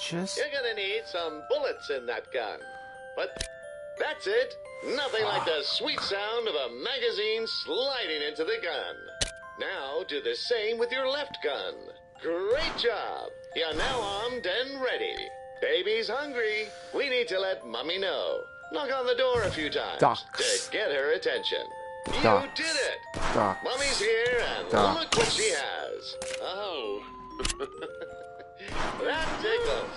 Just... You're gonna need some bullets in that gun. But that's it. Nothing like the sweet sound of a magazine sliding into the gun. Now do the same with your left gun. Great job. You're now armed and ready. Baby's hungry. We need to let Mommy know. Knock on the door a few times to get her attention. You did it. Mommy's here and look what she has. Oh. That tickles.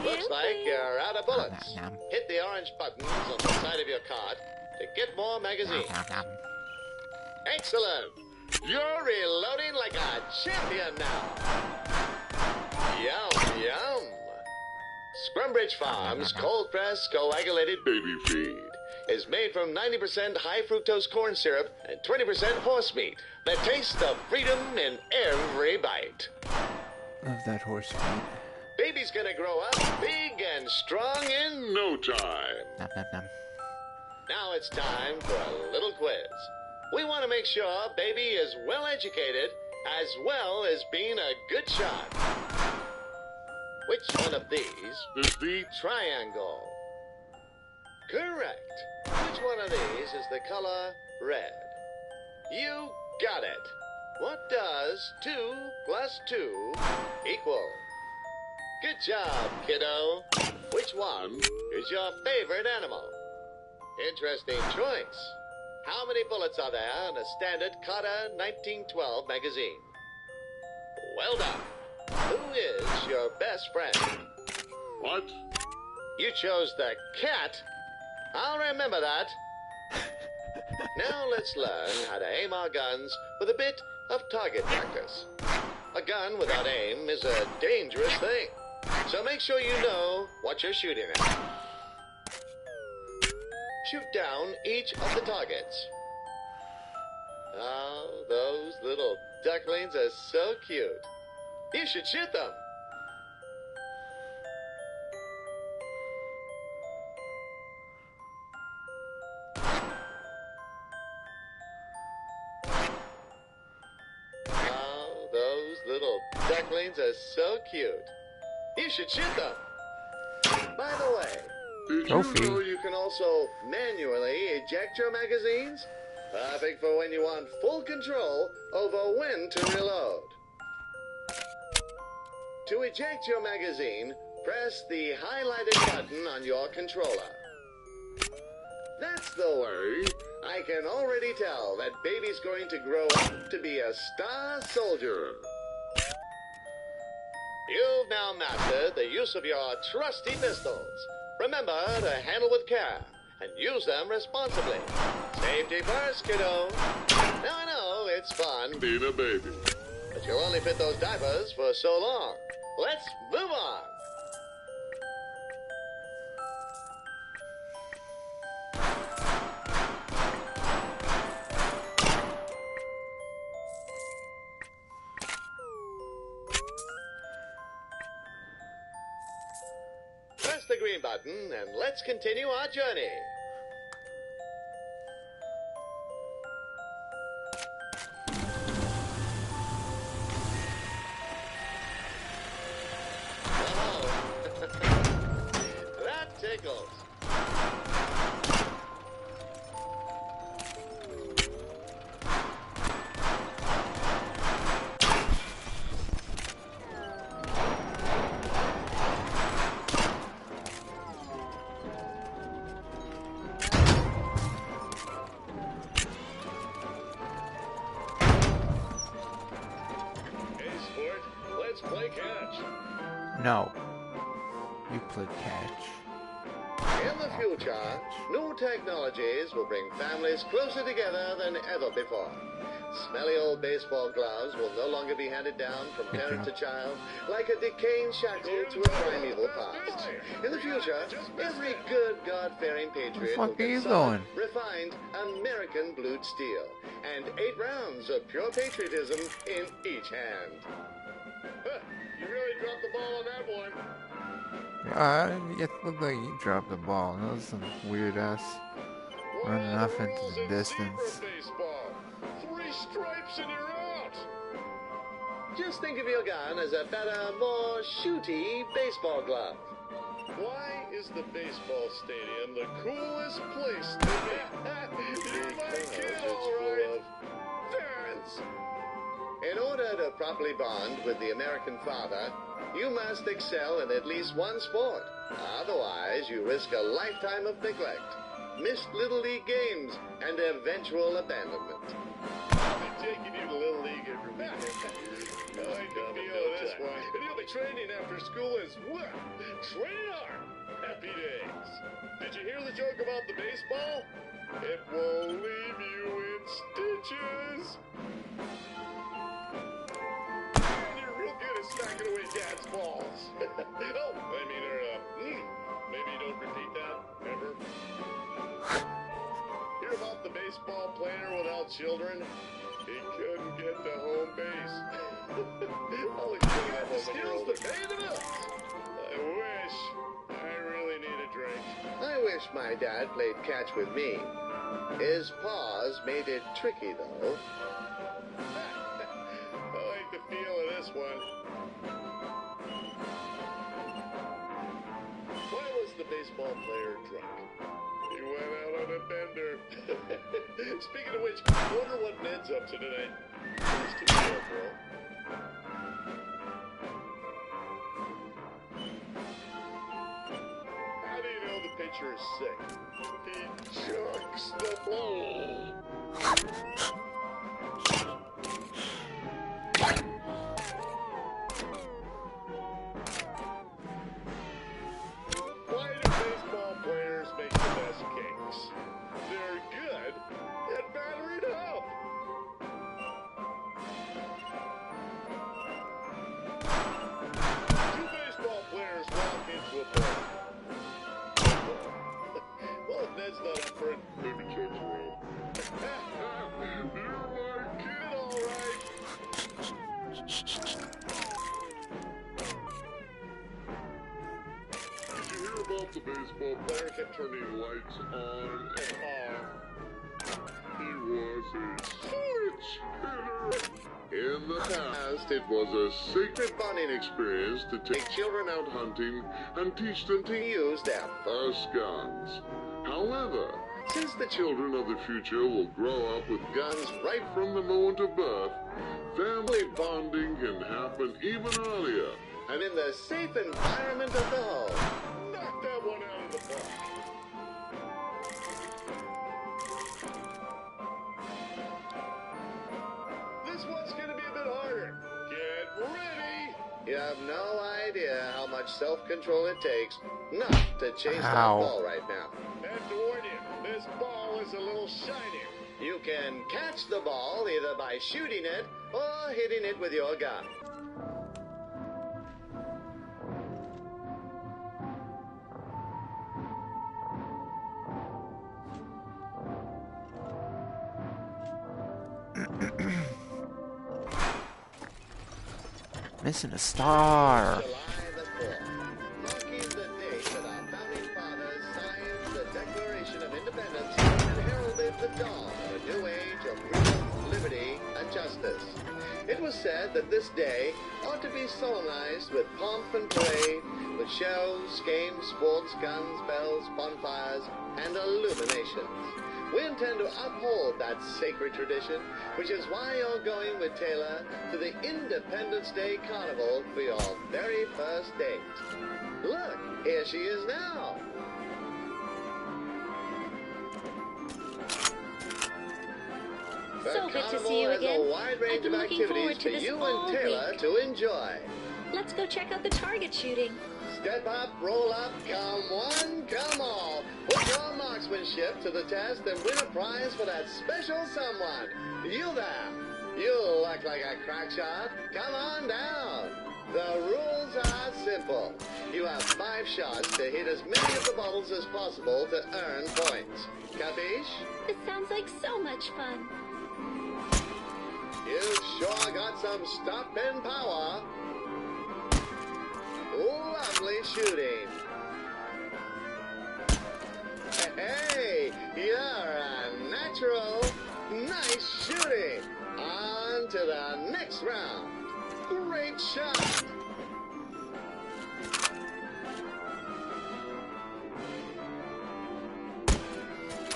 Looks like you're out of bullets. Hit the orange buttons on the side of your cart to get more magazines. Excellent. You're reloading like a champion now. Yum, yum. Scrumbridge Farms cold-pressed coagulated baby feed is made from 90% high fructose corn syrup and 20% horse meat that tastes of freedom in every bite. Love that horse meat. Baby's gonna grow up big and strong in no time. Nom, nom, nom. Now it's time for a little quiz. We want to make sure baby is well educated as well as being a good shot. Which one of these is the triangle? Correct. Which one of these is the color red? You got it. What does 2 plus 2 equal? Good job, kiddo. Which one is your favorite animal? Interesting choice. How many bullets are there in a standard Carter 1912 magazine? Well done. Who is your best friend? What? You chose the cat? I'll remember that. Now let's learn how to aim our guns with a bit of target practice. A gun without aim is a dangerous thing, so make sure you know what you're shooting at. Shoot down each of the targets. Oh, those little ducklings are so cute. You should shoot them. Oh, those little ducklings are so cute. You should shoot them. By the way, did you know you can also manually eject your magazines? Perfect for when you want full control over when to reload. To eject your magazine, press the highlighted button on your controller. That's the way. I can already tell that baby's going to grow up to be a star soldier. You've now mastered the use of your trusty pistols. Remember to handle with care and use them responsibly. Safety first, kiddo. Now I know it's fun being a baby, but you'll only fit those diapers for so long. Let's move on. Press the green button and let's continue our journey. That tickles. Hey, sport, let's play catch. No. You play catch. In the future, new technologies will bring families closer together than ever before. Smelly old baseball gloves will no longer be handed down from parent to child like a decaying shackle to a primeval past. In the future, every good God-fearing patriot will get solid, refined American blued steel and 8 rounds of pure patriotism in each hand. Huh, you really dropped the ball on that one. It looked like you dropped the ball. That was some weird ass running off into the distance. 3 stripes and you're out. Just think of your gun as a better, more shooty baseball glove. Why is the baseball stadium the coolest place to be? You're my kid, all right. Ferns. In order to properly bond with the American father, you must excel in at least one sport. Otherwise, you risk a lifetime of neglect, missed Little League games, and eventual abandonment. I'll be taking you to Little League every weekend. I can feel this one. And you'll be training after school as well. Training hard. Happy days. Did you hear the joke about the baseball? It will leave you in stitches. And you're real good at smacking away Dad's balls. Maybe don't repeat that ever. Hear about the baseball player without children? He couldn't get to home base. All he got the skills to pay the bills. I really need a drink. I wish my dad played catch with me. His paws made it tricky, though. I like the feel of this one. Why was the baseball player drunk? He went out on a bender. Speaking of which, I wonder what Ned's up to tonight. He's too careful. How do you know the pitcher is sick? He chucks the ball. Why do baseball players make the best cakes? They're good at battering up. Two baseball players walk into a bar. Well, if Ned's not up for it, maybe change the room. You're my kid, all right. Did you hear about the baseball player kept turning lights on and off? He was a switch hitter. In the past, it was a sacred bonding experience to take children out hunting and teach them to use their first guns. However, since the children of the future will grow up with guns right from the moment of birth, family bonding can happen even earlier and in the safe environment of the home. Knock that one out of the park. This one's gonna be a bit harder. Get ready! You have no idea how much self-control it takes not to chase that ball right now. And to warn you, this ball is a little shiny. You can catch the ball either by shooting it or hitting it with your gun. Missing a star. July the 4th, marking the date that our founding fathers signed the Declaration of Independence and heralded the dawn of a new age of freedom, liberty, and justice. It was said that this day ought to be solemnized with pomp and parade, with shows, games, sports, guns, bells, bonfires, and illuminations. We intend to uphold that sacred tradition, which is why you're going with Taylor to the Independence Day Carnival for your very first date. Look, here she is now. So good to see you again. Has a wide range I've been of looking activities forward to for this you all and Taylor week. to enjoy. Let's go check out the target shooting. Step up, roll up, come one, come all. Put your marksmanship to the test and win a prize for that special someone. You there. You look like a crack shot. Come on down. The rules are simple. You have 5 shots to hit as many of the bottles as possible to earn points. Capiche? This sounds like so much fun. You sure got some stop-in power. Lovely shooting. Hey, you're a natural. Nice shooting. On to the next round. Great shot!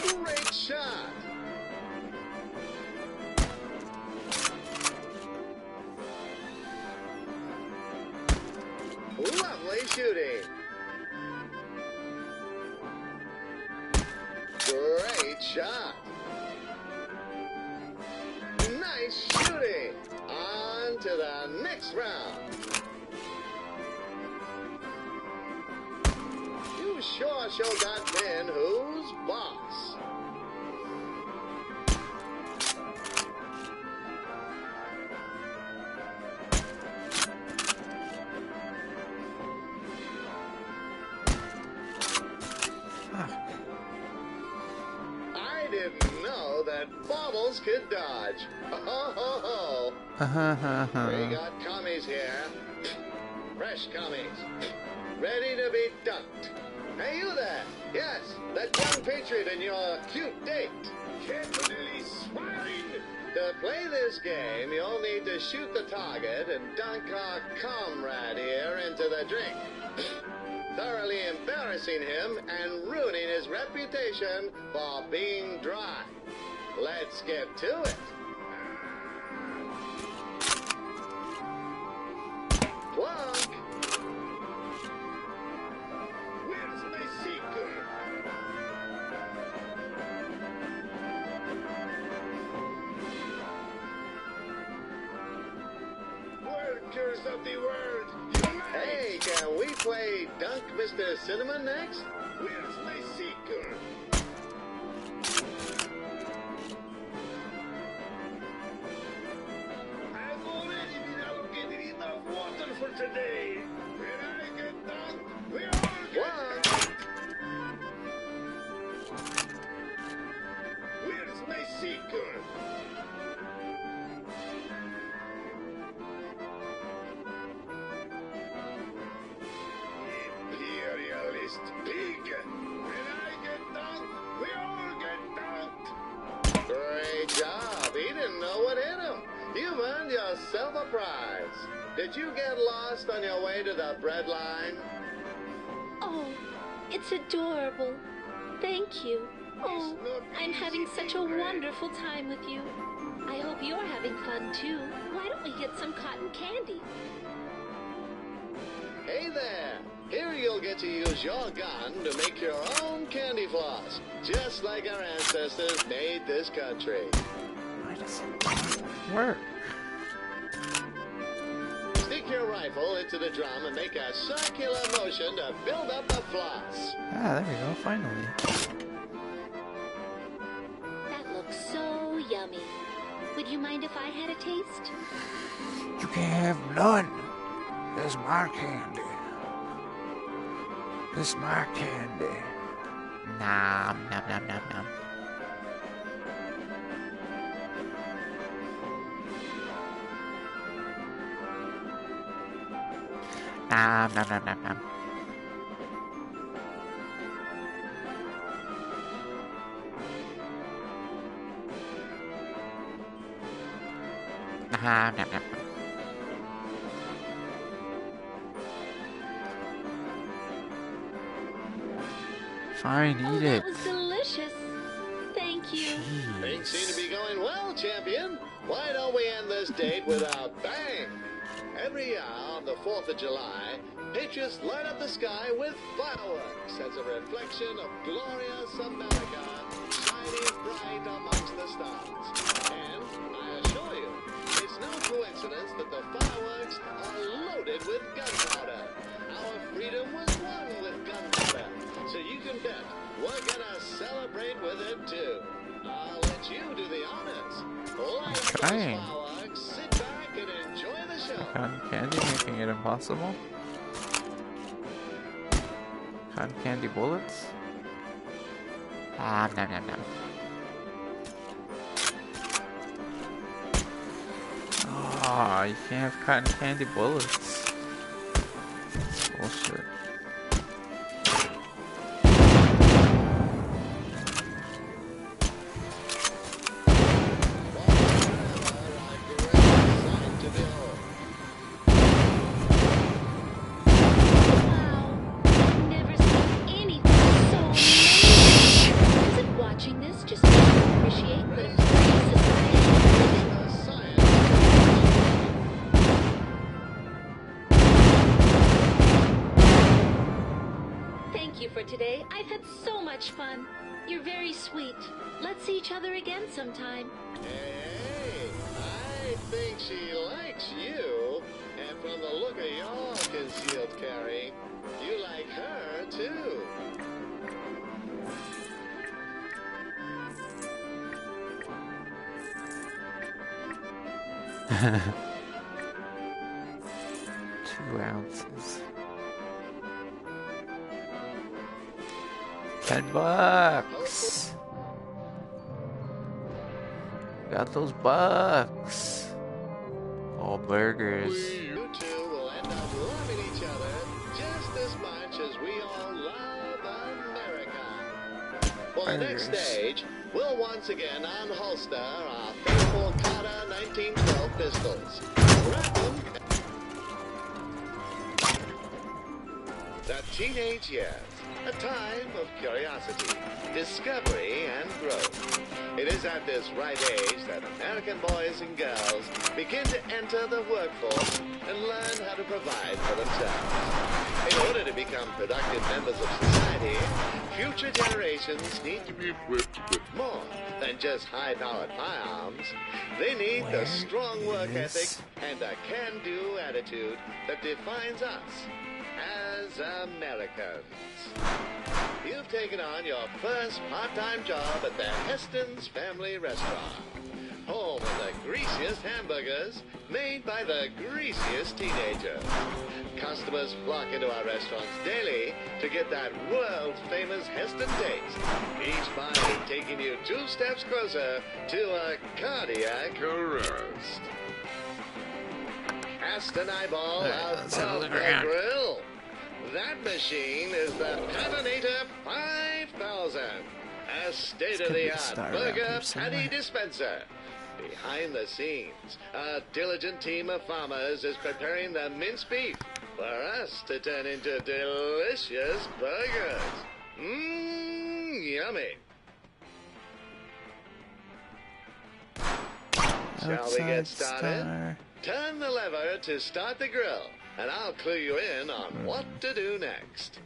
Great shot! Lovely shooting! Great shot! Nice shooting! On to the next round! You sure got been who's boss. I didn't know that bobbles could dodge. Oh, ho, ho. We got commies here. Fresh commies. Ready to be dunked. Hey, you there. Yes, that young patriot and your cute date. Carefully swine. To play this game, you'll need to shoot the target and dunk our comrade here into the drink. Thoroughly embarrassing him and ruining his reputation for being dry. Let's get to it. Plunk. Where's my seeker? Workers of the world, unite! Hey, can we play Dunk Mr. Cinnamon next? Where's my seeker? I've already been allocated enough water for today. When I get dunked, we all get dunked. Where's my seeker? Imperialist pig. When I get dunked, we all get dunked. Great job. He didn't know what hit him. You've earned yourself a prize. Did you get lost on your way to the bread line? Oh, it's adorable. Thank you. Oh, I'm having such a wonderful time with you. I hope you're having fun too. Why don't we get some cotton candy? Hey there. Here you'll get to use your gun to make your own candy floss, just like our ancestors made this country. Why does it work? Stick your rifle into the drum and make a circular motion to build up the floss. Ah, there we go, finally. That looks so yummy. Would you mind if I had a taste? You can have none. This is my candy. This is my candy. Nom, nom, nom, nom, nom. Nom, nom, nom, nom, nom. Nom, nom, nom, nom. Fine, Oh, eat that it. was delicious. Thank you. Things seem to Jeez. be going well, champion. Why don't we end this date with a bang? Every year on the 4th of July, patriots light up the sky with fireworks as a reflection of glorious America shining bright amongst the stars. And I assure you, it's no coincidence that the fireworks are loaded with gunpowder. Our freedom was won with gunpowder. So you can bet we're gonna celebrate with it too. I'll let you do the honors. Light up those Trying. fireworks, sit back and enjoy the show. Cotton candy making it impossible. Cotton candy bullets. Ah, nom, nom, nom. Oh, you can't have cotton candy bullets. That's bullshit. you for today. I've had so much fun. You're very sweet. Let's see each other again sometime. Hey, I think she likes you. And from the look of your concealed carry, you like her, too. Two ounces. $10. Got those bucks. All burgers. You two will end up loving each other just as much as we all love America. For the next Burgers. stage, we'll once again unholster our faithful Carter 1912 pistols. Wrap them. The teenage years, a time of curiosity, discovery, and growth. It is at this right age that American boys and girls begin to enter the workforce and learn how to provide for themselves. In order to become productive members of society, future generations need to be equipped with more than just high-powered firearms. They need the strong work ethic and a can-do attitude that defines us as Americans. You've taken on your first part-time job at the Heston's Family Restaurant, home of the greasiest hamburgers made by the greasiest teenagers. Customers flock into our restaurants daily to get that world-famous Heston taste, each bite taking you 2 steps closer to a cardiac arrest. Cast an eyeball Let's have a above look the around. grill. That machine is the Patinator 5000, a state-of-the-art star around burger here somewhere. patty dispenser. Behind the scenes, a diligent team of farmers is preparing the minced beef for us to turn into delicious burgers. Yummy. Shall we get started? Star. Turn the lever to start the grill, and I'll clue you in on what to do next.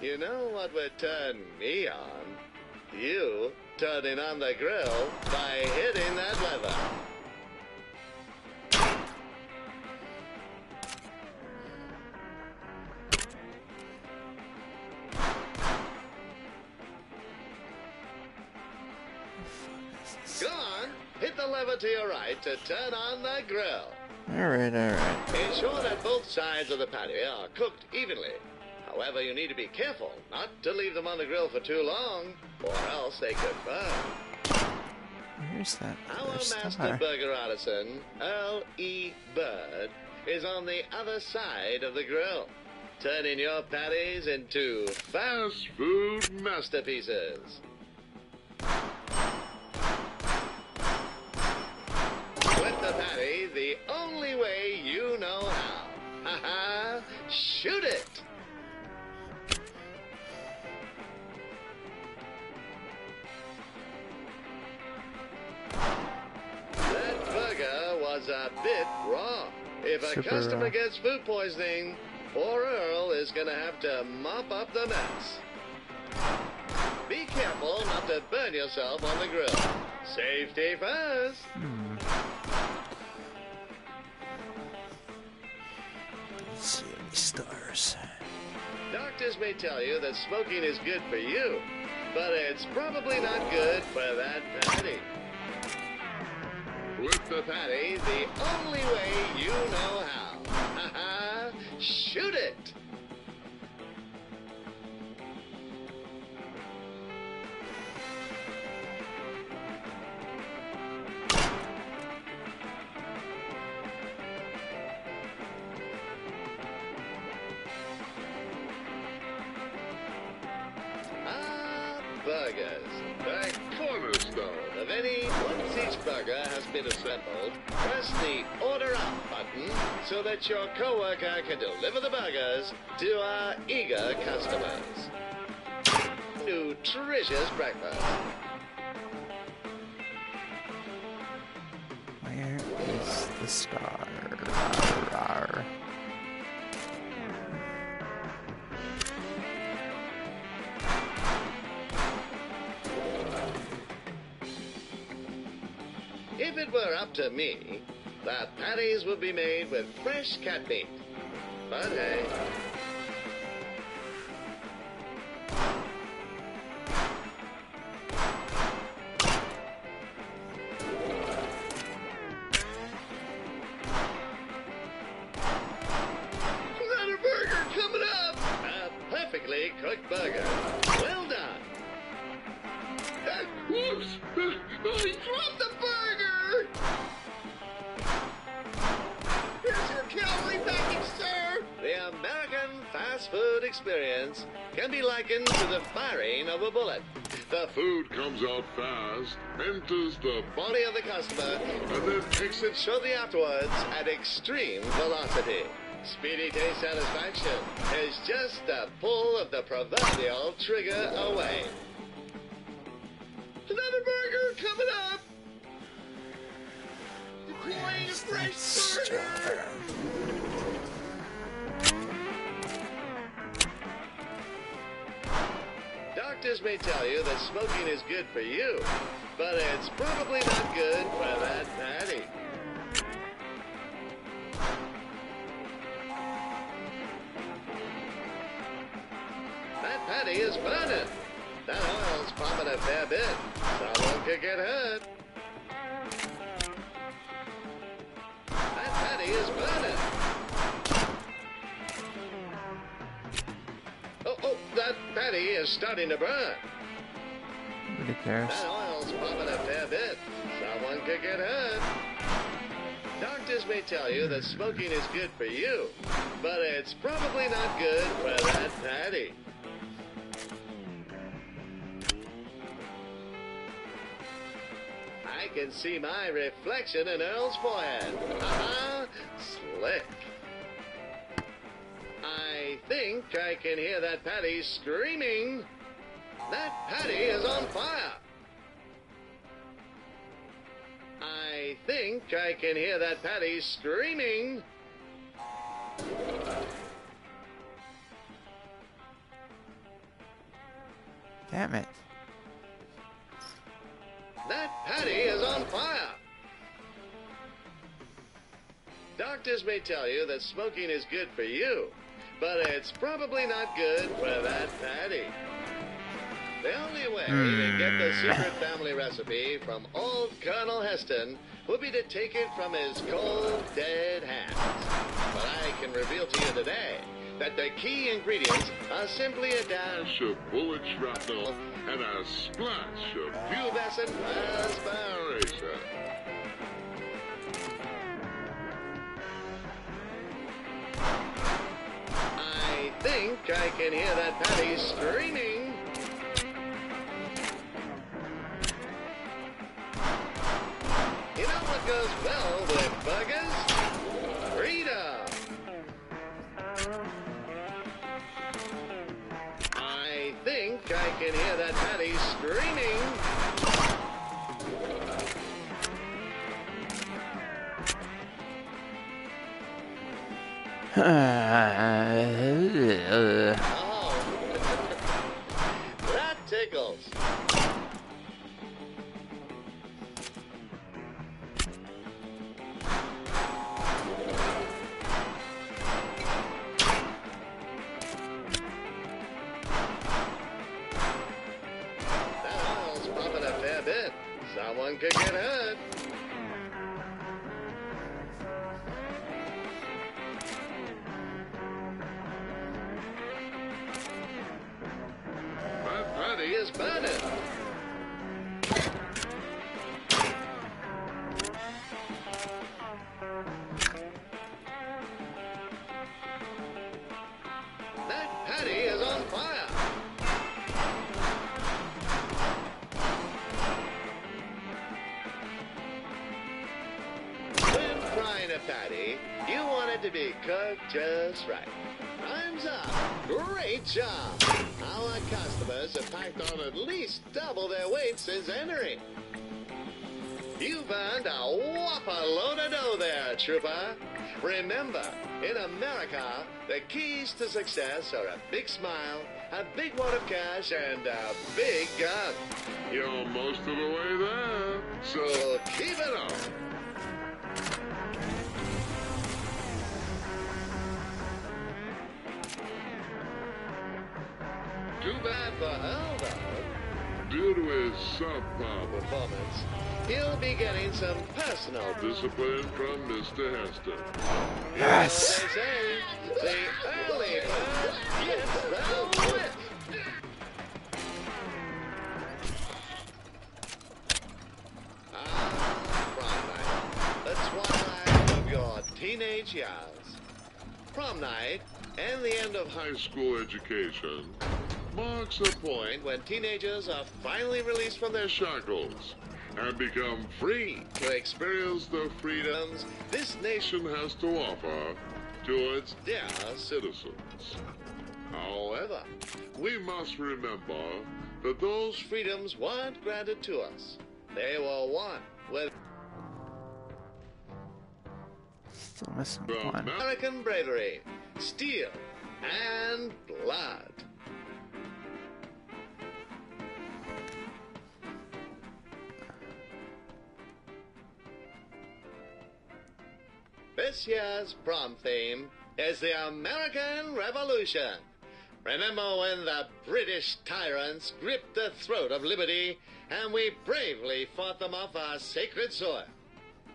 You know what would turn me on? You turning on the grill by hitting that lever. Go on, hit the lever to your right to turn on the grill. Alright. Ensure that both sides of the patty are cooked evenly. However, you need to be careful not to leave them on the grill for too long, or else they could burn. Where's that Our other master star? burger artisan, Earl E. Bird, is on the other side of the grill, turning your patties into fast food masterpieces. Flip the patty the only way you know how. Ha-ha! Shoot it! That burger was a bit raw. If a Super customer raw. gets food poisoning, poor Earl is gonna have to mop up the mess. Be careful not to burn yourself on the grill. Safety first. Let's see any stars. Doctors may tell you that smoking is good for you, but it's probably not good for that patty. Flip the patty the only way you know how. Ha-ha! Shoot it! Burgers, the cornerstone of any once each burger has been assembled. Press the Order Up button so that your coworker can deliver the burgers to our eager customers. Nutritious breakfast. star. Rawr. If it were up to me, the patties would be made with fresh cat meat. But hey. Another burger coming up! A perfectly cooked burger. Well done. Whoops! I dropped the burger! Here's your calorie package, sir! The American fast food experience can be likened to the firing of a bullet. The food Comes out fast, enters the body of the customer and then exits shortly afterwards at extreme velocity. Speedy taste satisfaction is just the pull of the proverbial trigger away. Another burger coming up! Deploying a fresh burger! Doctors may tell you that smoking is good for you, but it's probably not good for that patty. That patty is burning. That oil's pumping a fair bit. Someone could get hurt. That patty is burning. Oh, that patty is starting to burn. Nobody cares. That oil's pumping a fair bit. Someone could get hurt. Doctors may tell you that smoking is good for you, but it's probably not good for that patty. I can see my reflection in Earl's forehead. Slick. I think I can hear that patty screaming. That patty is on fire. I think I can hear that patty screaming. Damn it. That patty is on fire. Doctors may tell you that smoking is good for you, but it's probably not good for that patty. The only way to get the secret family recipe from old Colonel Heston would be to take it from his cold, dead hands. But I can reveal to you today that the key ingredients are simply a dash of bullet shrapnel and a splash of pubescent aspiration. I think I can hear that patty screaming. You know what goes well with burgers? Freedom. I think I can hear that patty screaming. Oh, that tickles. That oil's pumping a fair bit. Someone could get hurt. That patty is burning. That patty is on fire. When frying a patty, you want it to be cooked just right. Time's up. Great job. Our customers have packed on at least double their weight since entering. You've earned a whopper load of dough there, trooper. Remember, in America, the keys to success are a big smile, a big wad of cash, and a big gun. You're most of the way there. So keep it on. Too bad for Hal, though. Due to his subpar Performance, he'll be getting some personal discipline from Mr. Heston. Yes! They say the early bird gets the whip. Prom night. The twilight of your teenage years. Prom night and the end of High school education marks a point when teenagers are finally released from their shackles and become free to experience the freedoms this nation has to offer to its their citizens. However, we must remember that those freedoms weren't granted to us. They were won with Still missing Well, one. American bravery, steel, and blood. This year's prom theme is the American Revolution. Remember when the British tyrants gripped the throat of liberty and we bravely fought them off our sacred soil?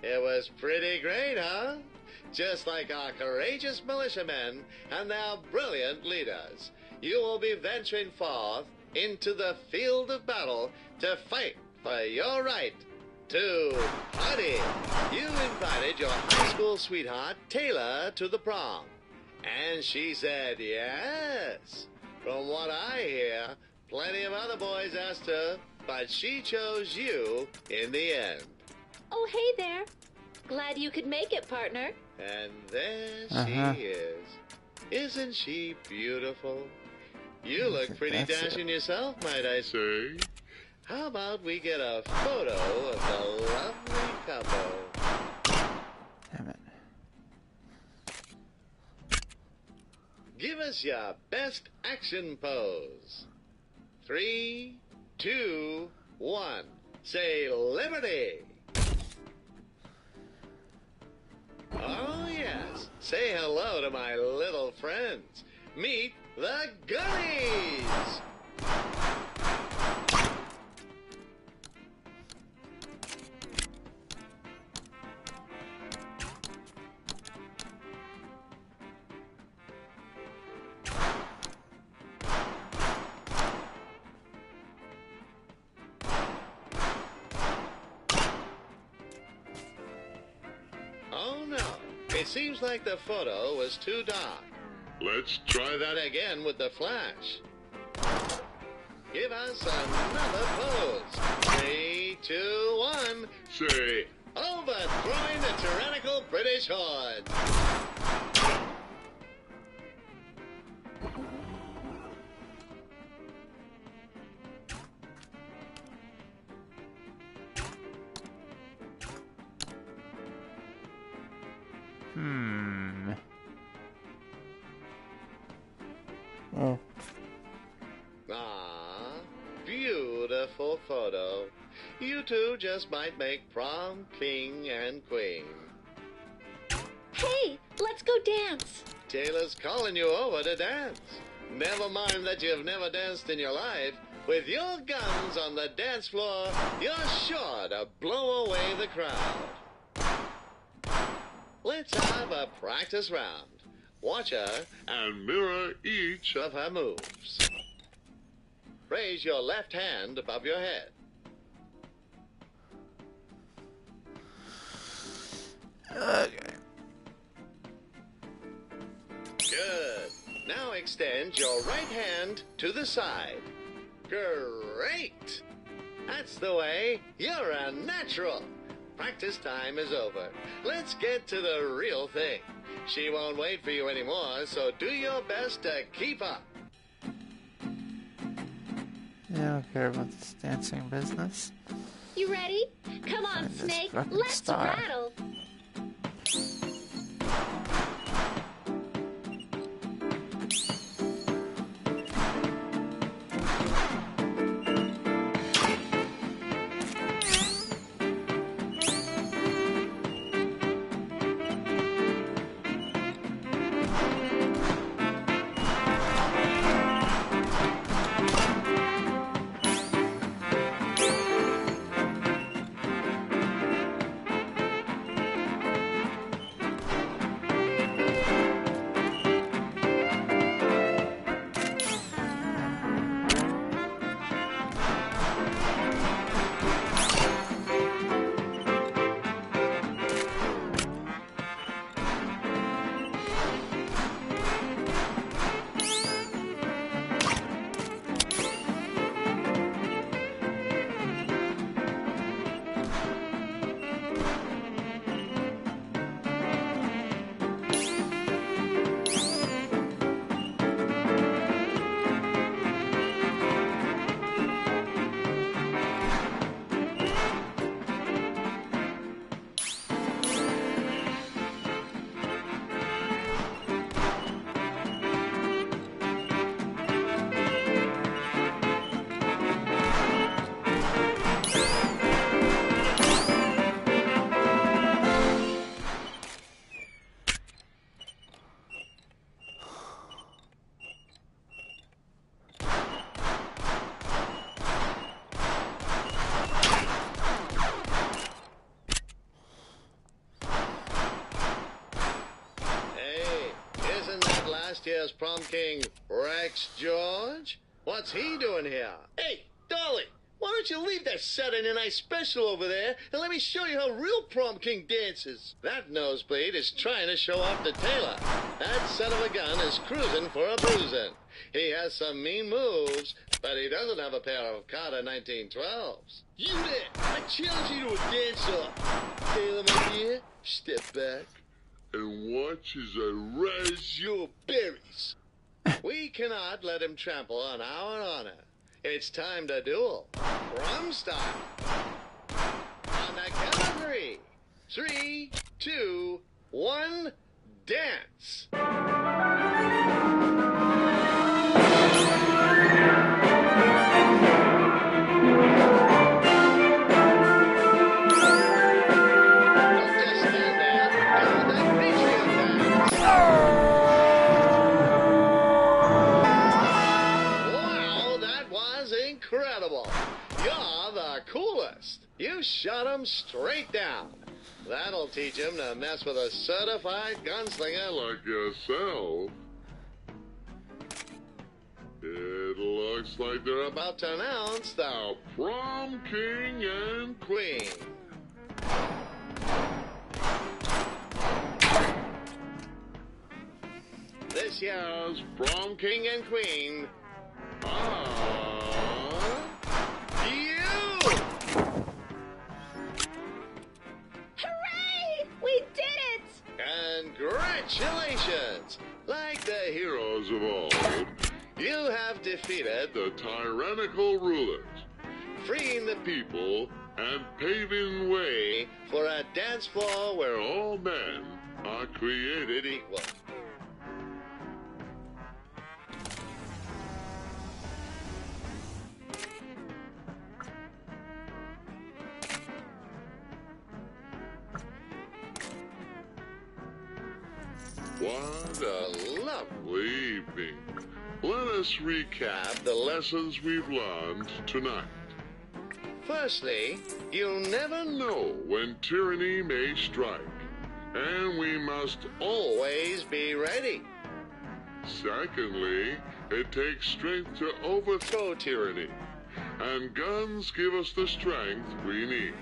It was pretty great, huh? Just like our courageous militiamen and their brilliant leaders, you will be venturing forth into the field of battle to fight for your right to party. You invited your high school sweetheart, Taylor, to the prom. And she said yes. From what I hear, plenty of other boys asked her, but she chose you in the end. Oh, hey there. Glad you could make it, partner. And there she is. Isn't she beautiful? You look pretty That's it. dashing yourself, might I say. say How about we get a photo of the lovely couple? Damn it. Give us your best action pose. 3, 2, 1. Say liberty. Oh, yes. Say hello to my little friends. Meet the Goonies. Oh, no. It seems like the photo was too dark. let's Try that again with the flash. Give us another pose. 3, 2, 1. say Overthrowing the tyrannical British horde. Oh. Ah, beautiful photo. You two just might make prom king and queen. Hey, let's go dance. Taylor's calling you over to dance. Never mind that you've never danced in your life. With your guns on the dance floor, you're sure to blow away the crowd. Let's have a practice round. Watch her and mirror each of her moves. Raise your left hand above your head. Okay. Good. Now extend your right hand to the side. Great. That's the way. You're a natural. Practice time is over. Let's get to the real thing. She won't wait for you anymore, so do your best to keep up. Yeah, I don't care about this dancing business. You ready? Come on, And this Snake. fucking Let's star. rattle. Last year's prom king, Rex George? What's he doing here? Hey, Dolly, why don't you leave that Saturday night special over there and let me show you how real prom king dances? That nosebleed is trying to show off to Taylor. That son of a gun is cruising for a bruising. He has some mean moves, but he doesn't have a pair of Carter 1912s. You there! I challenge you to a dance-off. Taylor, my dear, step back And watch as I raise your berries. We cannot let him trample on our honor. It's time to duel. Prom style. On the count of three. 3, 2, 1, dance. Incredible. You're the coolest. You shot him straight down. That'll teach him to mess with a certified gunslinger like yourself. It looks like they're about to announce the prom king and queen. This year's prom king and queen Hooray! We did it! Congratulations! Like the heroes of old, you have defeated the tyrannical rulers, freeing the people and paving way for a dance floor where all men are created equal. What a lovely evening. Let us recap the lessons we've learned tonight. Firstly, you never know when tyranny may strike, and we must always be ready. Secondly, it takes strength to overthrow tyranny, and guns give us the strength we need.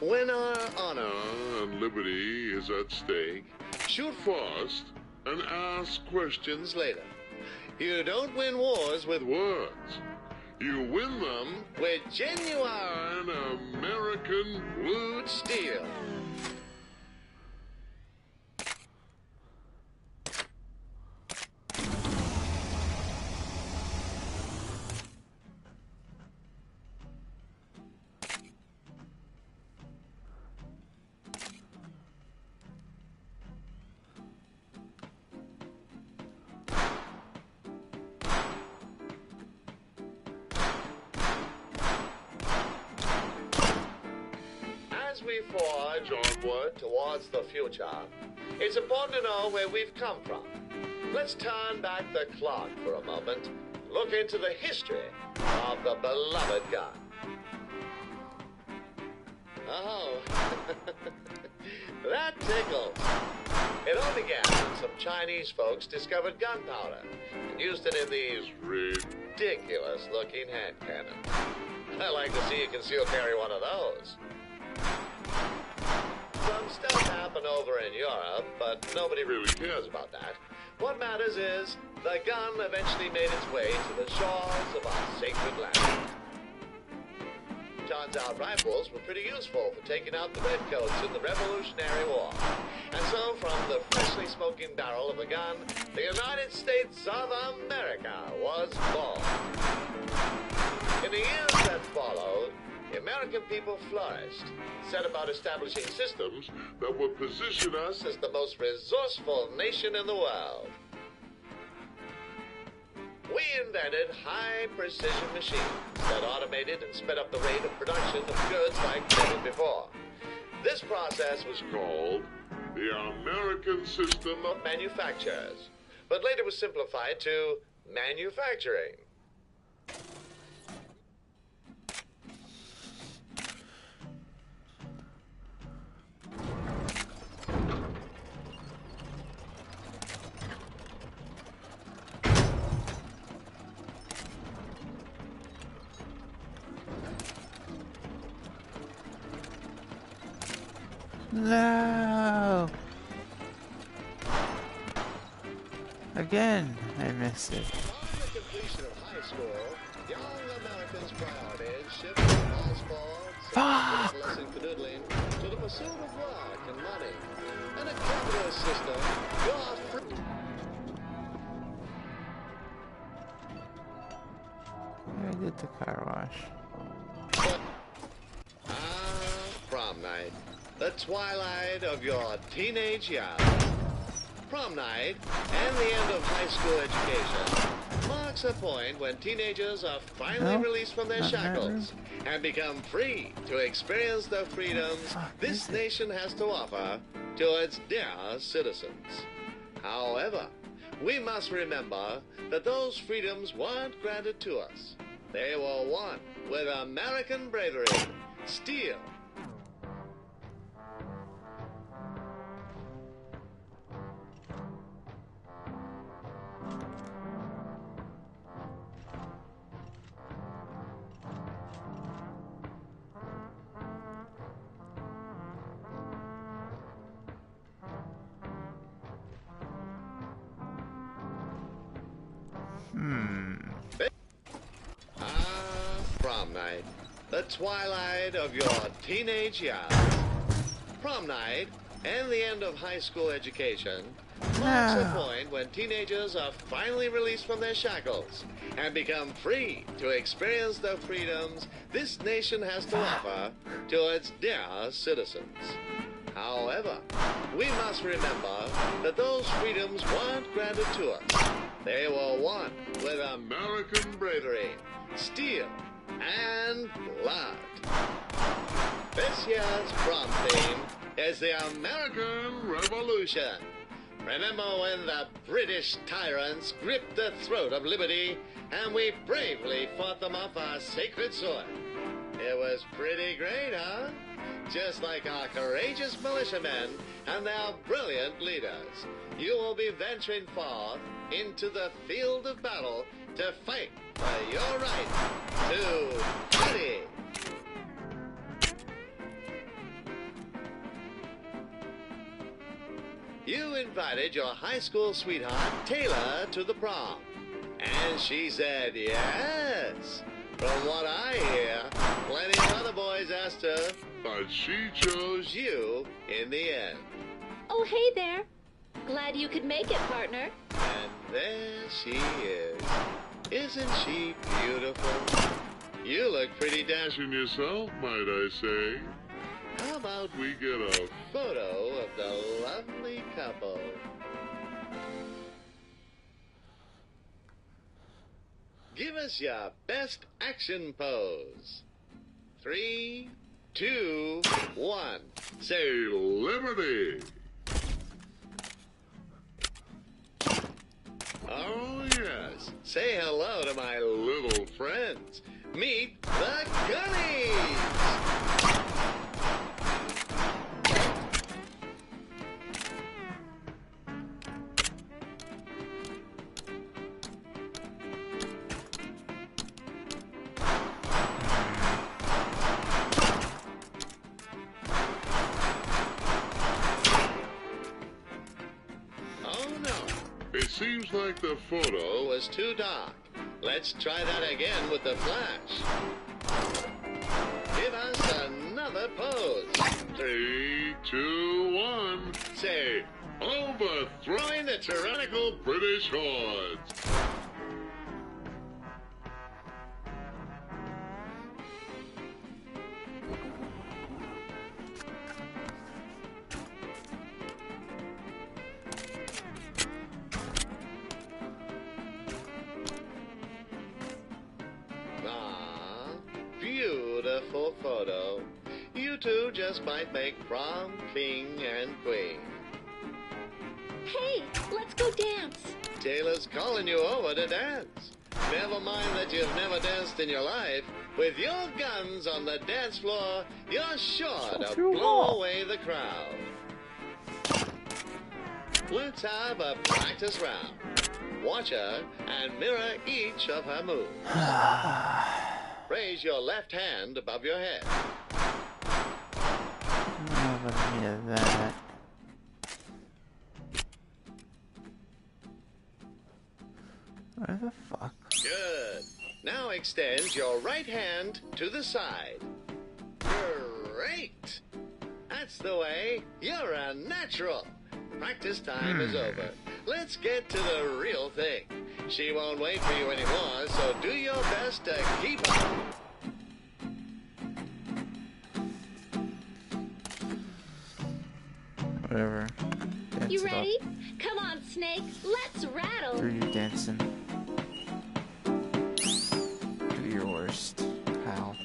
When our honor and liberty is at stake, shoot first and ask questions later. You don't win wars with words. You win them with genuine American blued steel. As we forge onward towards the future, it's important to know where we've come from. Let's turn back the clock for a moment, look into the history of the beloved gun. Oh, that tickles. It all began when some Chinese folks discovered gunpowder and used it in these ridiculous-looking hand cannons. I like to see you conceal carry one of those. Some stuff happened over in Europe, but nobody really cares about that. What matters is the gun eventually made its way to the shores of our sacred land. Turns out rifles were pretty useful for taking out the redcoats in the Revolutionary War. And so, from the freshly smoking barrel of a gun, the United States of America was born. In the years that followed, the American people flourished, set about establishing systems that would position us as the most resourceful nation in the world. We invented high-precision machines that automated and sped up the rate of production of goods like never before. This process was Called the American System of manufactures, but later was simplified to manufacturing. No! Again, I missed it. Upon the completion of high school, young Americans' priorities shifted from all sports and adolescent canoodling to the pursuit of work and money. And a capitalist system, your free... I did the car wash. Prom night. The twilight of your teenage years. Prom night and the end of high school education marks a point when teenagers are finally released from their shackles and become free to experience the freedoms this nation has to offer to its dear citizens. However, we must remember that those freedoms weren't granted to us. They were won with American bravery, steel, prom night. The twilight of your teenage years. Prom night and the end of high school education marks a point when teenagers are finally released from their shackles and become free to experience the freedoms this nation has to offer to its dear citizens. However, we must remember that those freedoms weren't granted to us. They were won with American bravery, steel, and blood. This year's prom theme is the American Revolution. Remember when the British tyrants gripped the throat of liberty and we bravely fought them off our sacred soil? It was pretty great, huh? Just like our courageous militiamen and their brilliant leaders, you will be venturing forth into the field of battle to fight for your right to party. You invited your high school sweetheart, Taylor, to the prom. And she said yes. From what I hear, plenty of other boys asked her, but she chose you in the end. Oh, hey there. Glad you could make it, partner. And there she is. Isn't she beautiful? You look pretty dashing yourself, might I say. How about we get a photo of the lovely couple? Give us your best action pose. 3, 2, 1. Say liberty. Oh, yes. Say hello to my little friends. Meet the Gunnies! It seems like the photo Was too dark. Let's try that again with the flash. Give us another pose. 3, 2, 1. Say, overthrowing the tyrannical British hordes. Beautiful photo. You two just might make prom king and queen. Hey, let's go dance. Taylor's calling you over to dance. Never mind that you've never danced in your life. With your guns on the dance floor, you're sure to blow away the crowd. Let's have a practice round. Watch her and mirror each of her moves. Raise your left hand above your head. Never hear that. Where the fuck? Good. Now extend your right hand to the side. Great. That's the way. You're a natural. Practice time is over. Let's get to the real thing. She won't wait for you anymore, so do your best to keep up. Whatever. Dance You it up. ready? Come on, Snake. Let's rattle. Do your dancing. Do your worst, pal.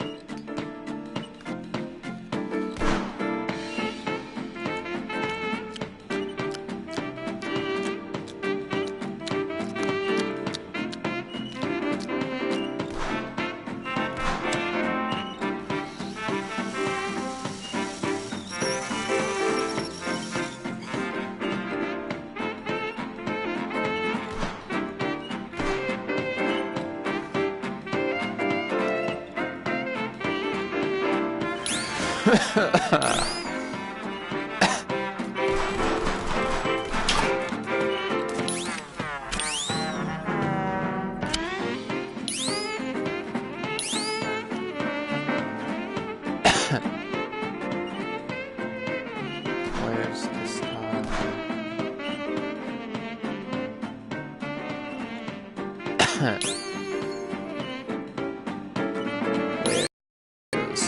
Where's the star?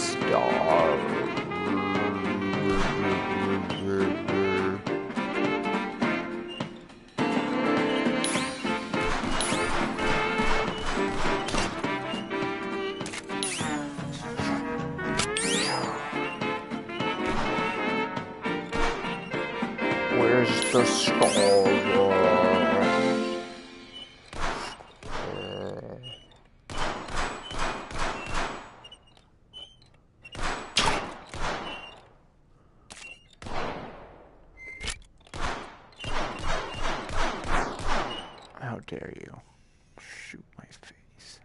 Where's the star? Where's the star? How dare you shoot my face?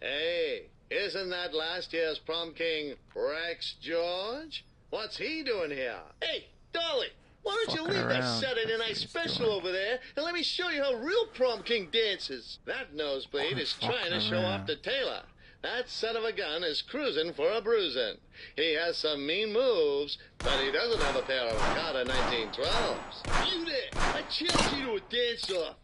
Hey, isn't that last year's prom king Rex George? What's he doing here? Hey, Dolly, why don't you Fucking leave that around. Saturday That's night what he's special doing. over there and let me show you how real prom king dances? That nosebleed is trying to show off around. to Taylor. That son of a gun is cruising for a bruising. He has some mean moves, but he doesn't have a pair of Carter 1912s. You there! I challenge you to a dance-off.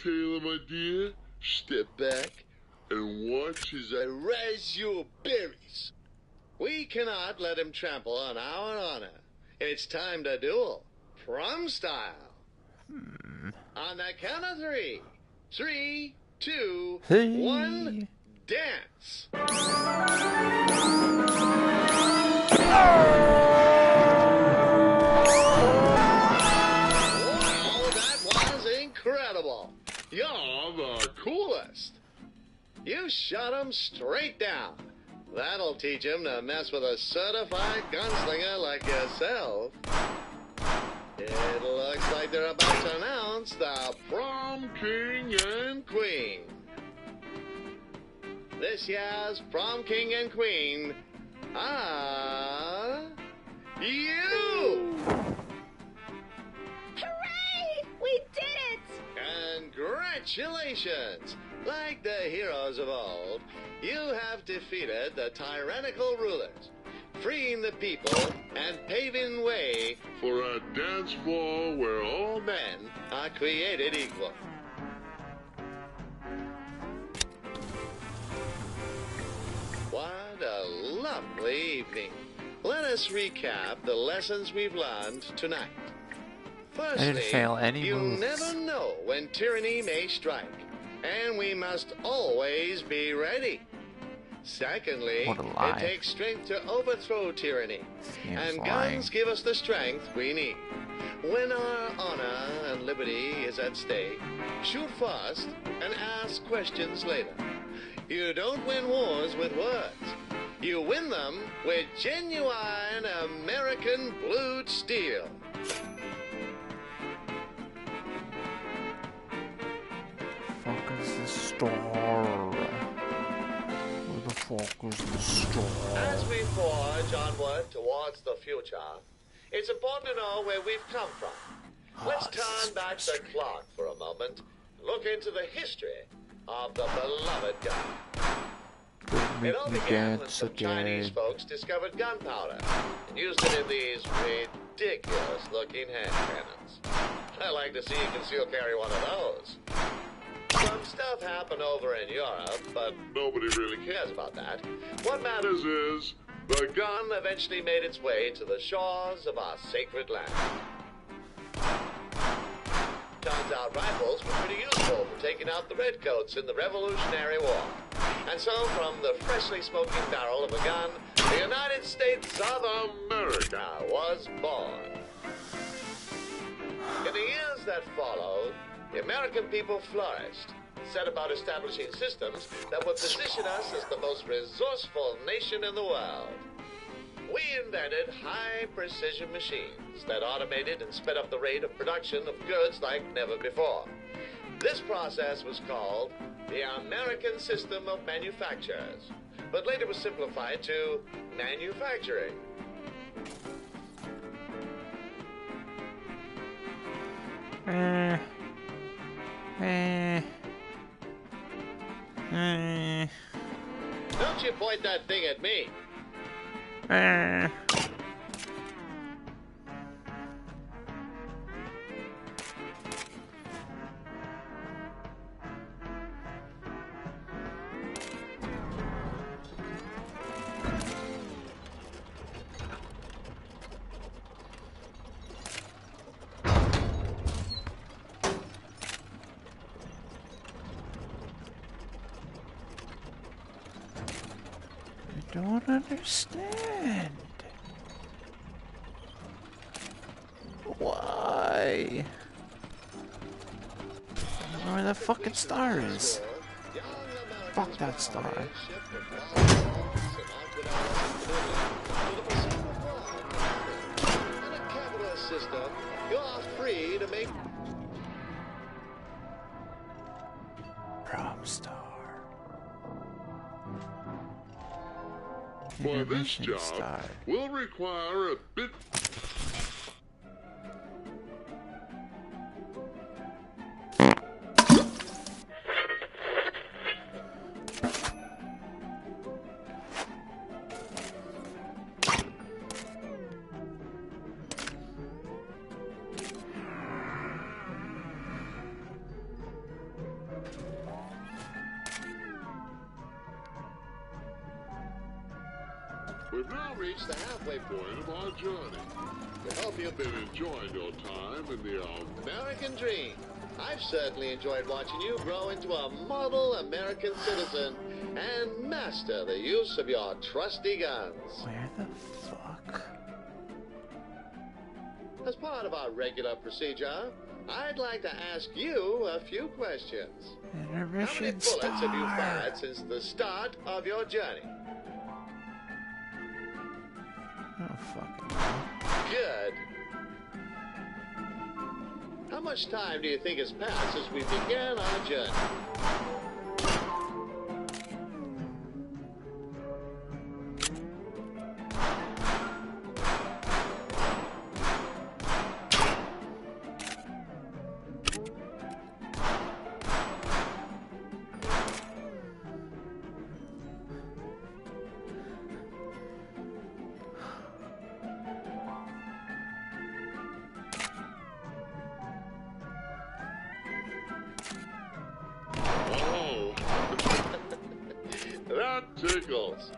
Taylor, my dear, Step back and watch as I raise your berries. We cannot let him trample on our honor. It's time to duel. Prom style. On the count of 3. 3, 2, Hey. 1, dance. shot him straight down. That'll teach him to mess with a certified gunslinger like yourself. It looks like they're about to announce the prom king and queen. This year's prom king and queen are you! Hooray! We did it! Congratulations! Like the heroes of old, you have defeated the tyrannical rulers, freeing the people and paving way For a dance floor where all men are created equal. What a lovely evening. Let us recap the lessons we've learned tonight. Firstly, I didn't fail any you moves. never know when tyranny may strike, and we must always be ready. Secondly, What a lie. it takes strength to overthrow tyranny, Seems and lying. guns give us the strength we need. When our honor and liberty is at stake, shoot first and ask questions later. You don't win wars with words. You win them with genuine American blued steel. Fuck is the star? Where the fuck is the star? As we forge onward towards the future, it's important to know where we've come from. Let's turn back the clock for a moment and look into the history of the beloved gun. Don't It make all me began when dance some Chinese again. folks discovered gunpowder and used it in these ridiculous-looking hand cannons. I like to see you can still carry one of those. Some stuff happened over in Europe, but nobody really cares about that. What matters is the gun eventually made its way to the shores of our sacred land. Turns out rifles were pretty useful for taking out the redcoats in the Revolutionary War. And so, from the freshly smoking barrel of a gun, the United States of America was born. In the years that followed, the American people flourished, set about establishing systems that would position us as the most resourceful nation in the world. We invented high-precision machines that automated and sped up the rate of production of goods like never before. This process was called the American System of Manufactures, but later was simplified to manufacturing. Don't you point that thing at me. I don't understand. Why? Where the fucking star is? Fuck that star. In a capitalist system, you're free to make Prom star. For this Intervention job, star. will require a bit... We've now reached the halfway point of our journey. We hope you've been enjoying your time in the American dream. I've certainly enjoyed watching you grow into a model American citizen and master the use of your trusty guns. Where the fuck? As part of our regular procedure, I'd like to ask you a few questions. How many Intermission bullets have you star. fired since the start of your journey? Oh, fucking hell. Good. How much time do you think has passed since we began our journey? Oh, that tickles.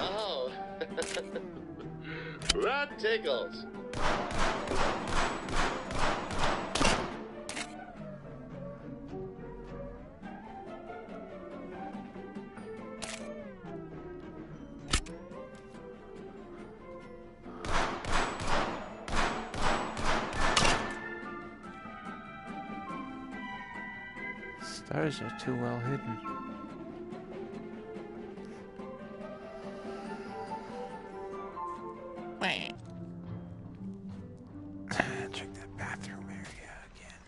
Oh, that tickles. Stars are too well hidden. Check that bathroom area again.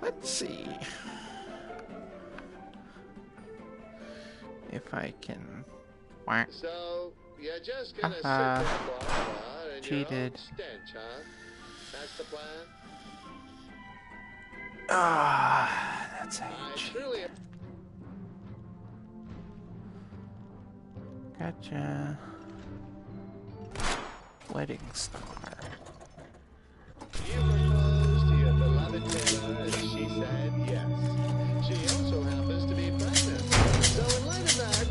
Let's see if I can. Whack. So, you're just gonna sit Haha. there forever in your own Cheated. stench, huh? That's the plan? Ah, that's I age. truly... Gotcha. Wedding star. You proposed to your beloved Taylor, and she said yes. She also happens to be pregnant. So in light of that,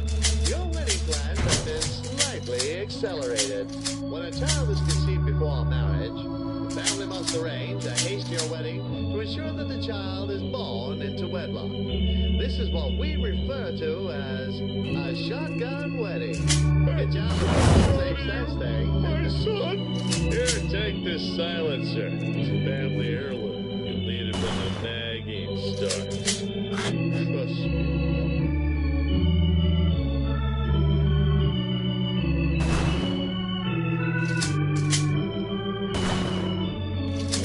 your wedding plans have been slightly accelerated. When a child is conceived before marriage, the family must arrange a hastier wedding to ensure that the child is born into wedlock. This is what we refer to as a shotgun wedding. Good job. Safe sex thing. My son! Here, take this silencer. It's a family heirloom. You'll need it when the nagging starts. Trust me.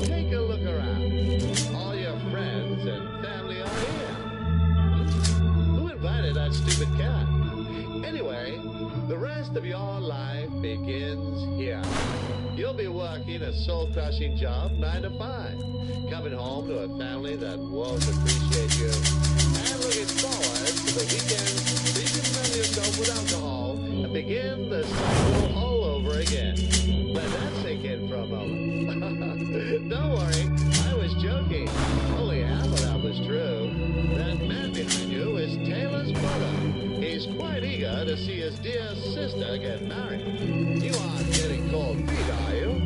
Take a look around. All your friends and family are here. Who invited that stupid cat? Anyway, the rest of your life begins here. You'll be working a soul-crushing job 9 to 5, coming home to a family that won't appreciate you, and looking forward to the weekends so you can fill yourself with alcohol and begin the cycle all over again. Let that sink in for a moment. Don't worry, I was joking. Only half of that was true. That man behind you is Taylor's brother. He's quite eager to see his dear sister get married. You aren't getting cold feet, are you?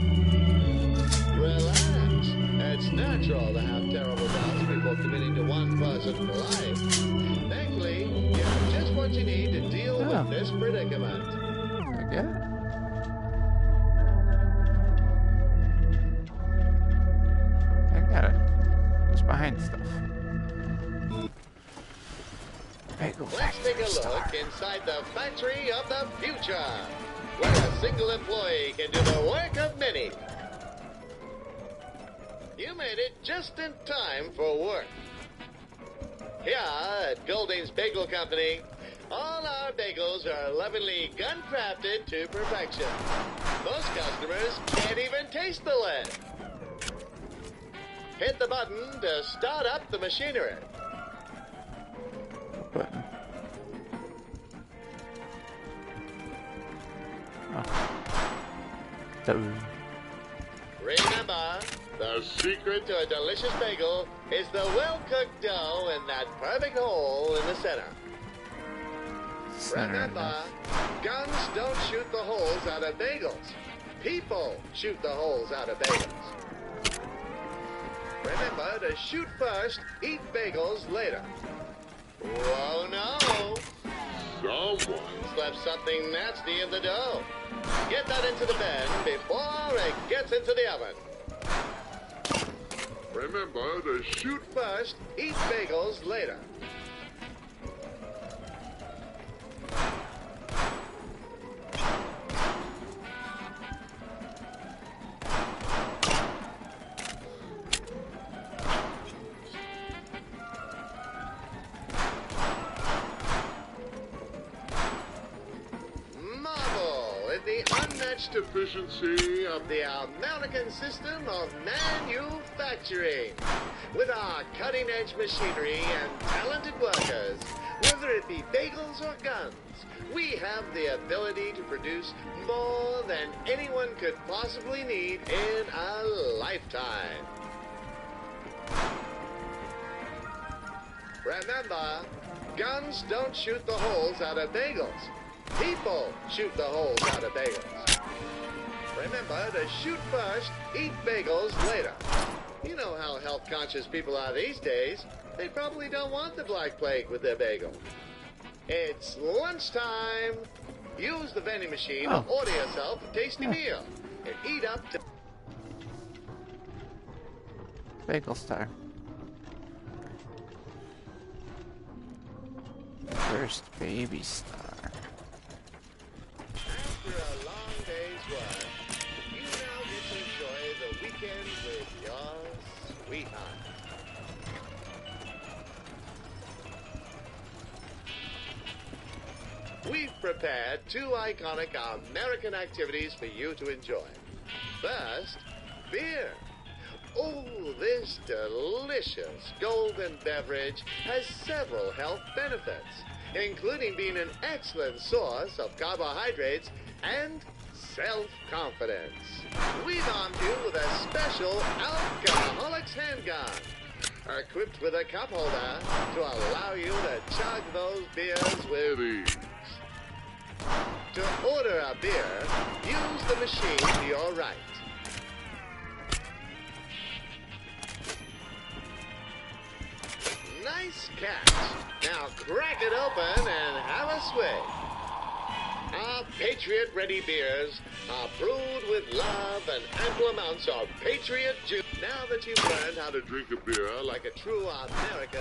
Relax. It's natural to have terrible doubts before committing to one person for life. Thankfully, you have just what you need to deal with this predicament. I get it. I got it. What's behind stuff? Bagel Let's take a factory star. look inside the factory of the future, where a single employee can do the work of many. You made it just in time for work. Here at Golding's Bagel Company, all our bagels are lovingly gun-crafted to perfection. Most customers can't even taste the lead. Hit the button to start up the machinery. Button. Oh. Remember, the secret to a delicious bagel is the well-cooked dough and that perfect hole in the center. Center Remember, enough. guns don't shoot the holes out of bagels. People shoot the holes out of bagels. Remember to shoot first, eat bagels later. Whoa, no! Someone Left something nasty in the dough. Get that into the bin before it gets into the oven. remember to shoot First, eat bagels later. Marvel at the unmatched efficiency of the American system of manufacturing. With our cutting-edge machinery and talented workers, whether it be bagels or guns, we have the ability to produce more than anyone could possibly need in a lifetime. Remember, guns don't shoot the holes out of bagels. People shoot the holes out of bagels. Remember to shoot first, eat bagels later. You know how health-conscious people are these days. They probably don't want the Black Plague with their bagel. It's lunchtime. Use the vending machine to order yourself a tasty meal and eat up to... Bagel Star. First baby star. After a long day's work, you now get to enjoy the weekend with your sweetheart. We've prepared two iconic American activities for you to enjoy. First, beer. Oh, this delicious golden beverage has several health benefits, including being an excellent source of carbohydrates and self-confidence. We've armed you with a special alcoholics handgun, equipped with a cup holder to allow you to chug those beers with ease. To order a beer, use the machine to your right. Nice catch. Now crack it open and have a swig. Our Patriot-ready beers are brewed with love and ample amounts of Patriot juice. Now that you've learned how to drink a beer like a true American,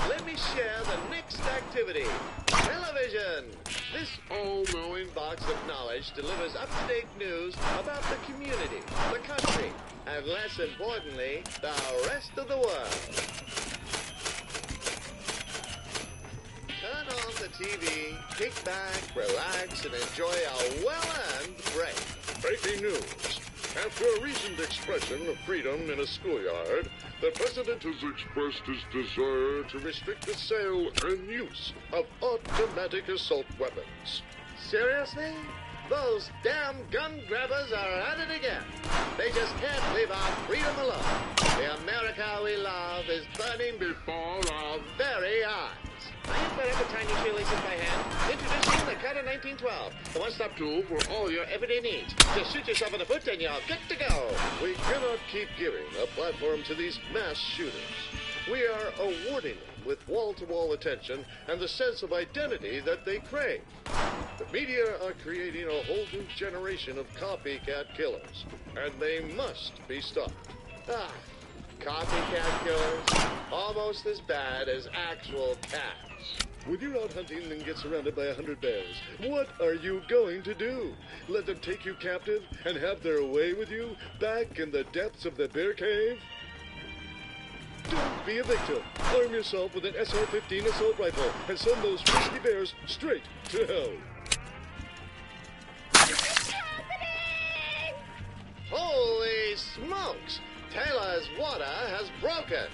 let me share the next activity. Television. This all-knowing box of knowledge delivers up-to-date news about the community, the country, and less importantly, the rest of the world. Turn on the TV, kick back, relax, and enjoy a well-earned break. breaking news. After a recent expression of freedom in a schoolyard, the president has expressed his desire to restrict the sale and use of automatic assault weapons. Seriously? Those damn gun grabbers are at it again. They just can't leave our freedom alone. The America we love is burning before our very eyes. Now you've got up a tiny shoelace in my hand. Introducing the Cutter 1912, the one-stop tool for all your everyday needs. Just shoot yourself in the foot and you're good to go. We cannot keep giving a platform to these mass shooters. We are awarding them with wall-to-wall attention and the sense of identity that they crave. The media are creating a whole new generation of copycat killers, and they must be stopped. Copycat killers? Almost as bad as actual cats. When you're out hunting and get surrounded by 100 bears, what are you going to do? Let them take you captive and have their way with you back in the depths of the bear cave? Don't be a victim. Arm yourself with an SR-15 assault rifle and send those frisky bears straight to hell. Holy smokes! Taylor's water has broken.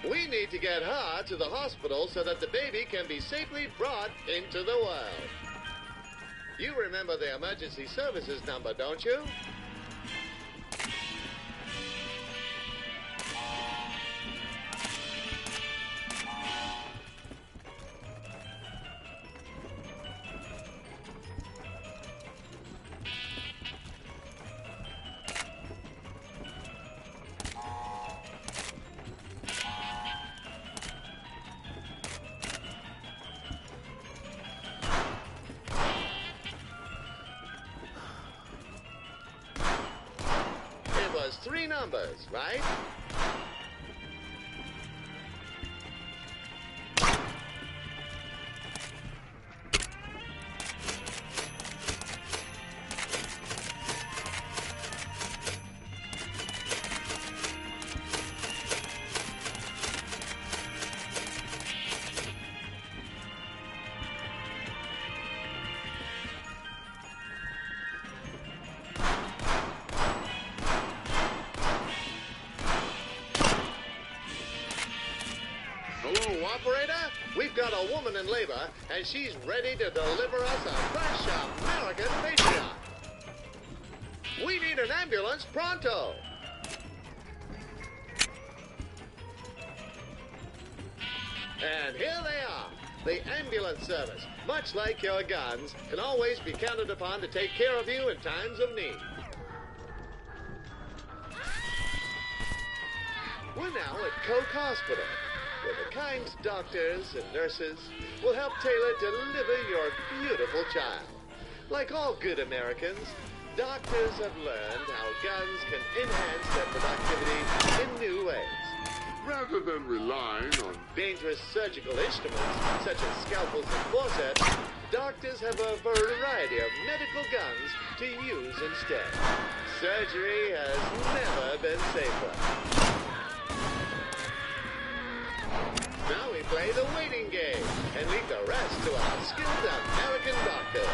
We need to get her to the hospital so that the baby can be safely brought into the world. You remember the emergency services number, don't you? 3 numbers, right? Hello, operator. We've got a woman in labor, and she's ready to deliver us a fresh American patriot. We need an ambulance pronto. And here they are. The ambulance service, much like your guns, can always be counted upon to take care of you in times of need. We're now at Coke Hospital, where the kind doctors and nurses will help Taylor deliver your beautiful child. Like all good Americans, doctors have learned how guns can enhance their productivity in new ways. Rather than relying on dangerous surgical instruments such as scalpels and forceps, doctors have a variety of medical guns to use instead. Surgery has never been safer. Now we play the waiting game and leave the rest to our skilled American doctors.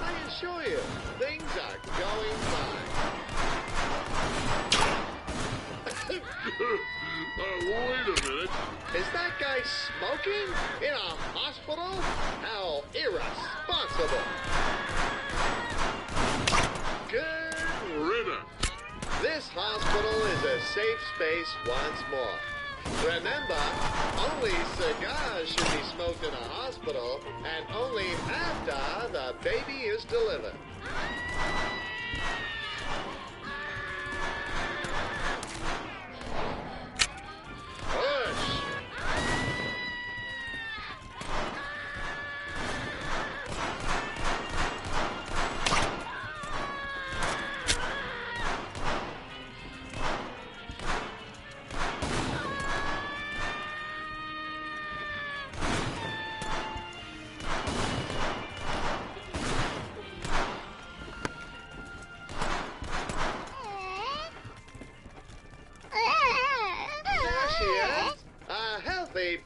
I assure you, things are going fine. Wait a minute. Is that guy smoking in a hospital? How irresponsible. Good Riddance. This hospital is a safe space once more. Remember, only cigars should be smoked in a hospital, and only after the baby is delivered. Push!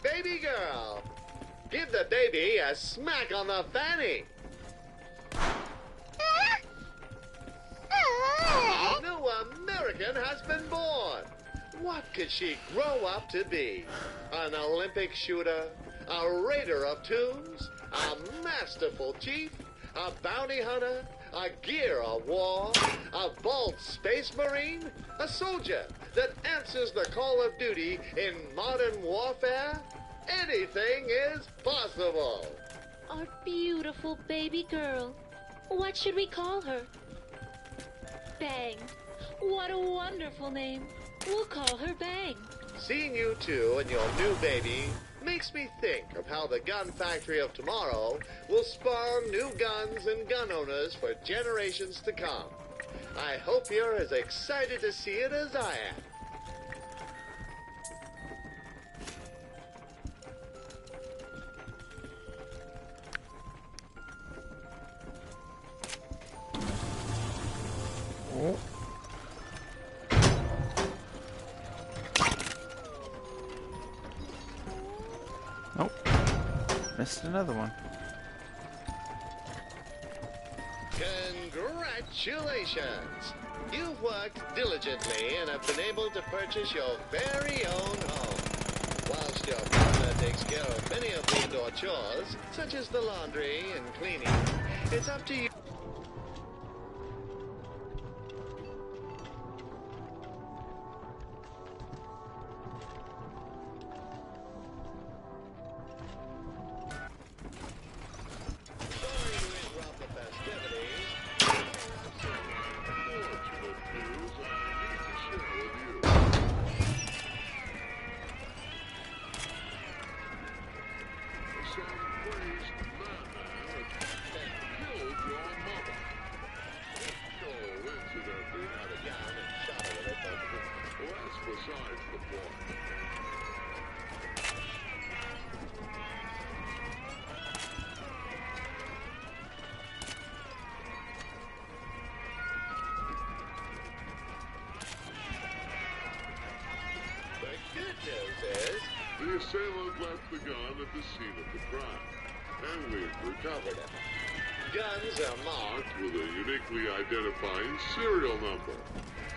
Baby girl. Give the baby a smack on the fanny. A new American has been born. What could she grow up to be? An Olympic shooter? A raider of tombs? A masterful chief? A bounty hunter? A gear of war? A bold space marine? A soldier that answers the call of duty in modern warfare? Anything is possible. Our beautiful baby girl. What should we call her? Bang. What a wonderful name. We'll call her Bang. Seeing you two and your new baby makes me think of how the gun factory of tomorrow will spawn new guns and gun owners for generations to come. I hope you're as excited to see it as I am. Oh. Nope. Missed another one. Congratulations! You've worked diligently and have been able to purchase your very own home. Whilst your partner takes care of many of the indoor chores, such as the laundry and cleaning, it's up to you. assailant left the gun at the scene of the crime, and we've recovered it. Guns are marked With a uniquely identifying serial number,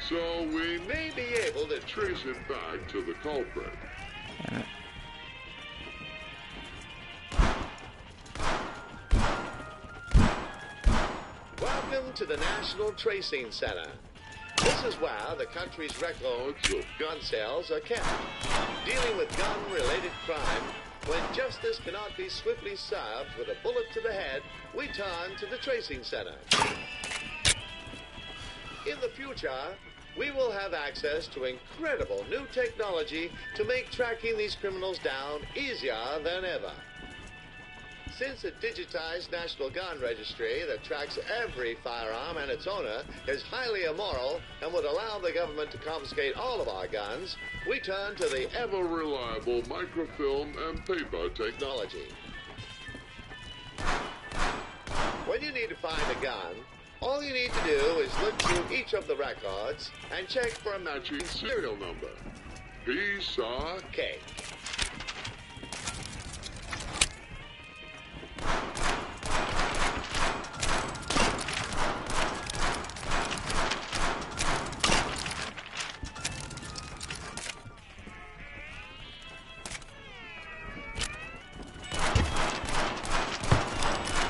so we may be able to trace it back to the culprit. Welcome to the National Tracing Center. This is where the country's records of gun sales are kept. Dealing with gun-related crime, when justice cannot be swiftly served with a bullet to the head, we turn to the Tracing Center. In the future, we will have access to incredible new technology to make tracking these criminals down easier than ever. Since a digitized National Gun Registry that tracks every firearm and its owner is highly immoral and would allow the government to confiscate all of our guns, we turn to the Ever-reliable microfilm and paper technology. When you need to find a gun, all you need to do is look through each of the records and check for a Matching serial number. Piece of cake.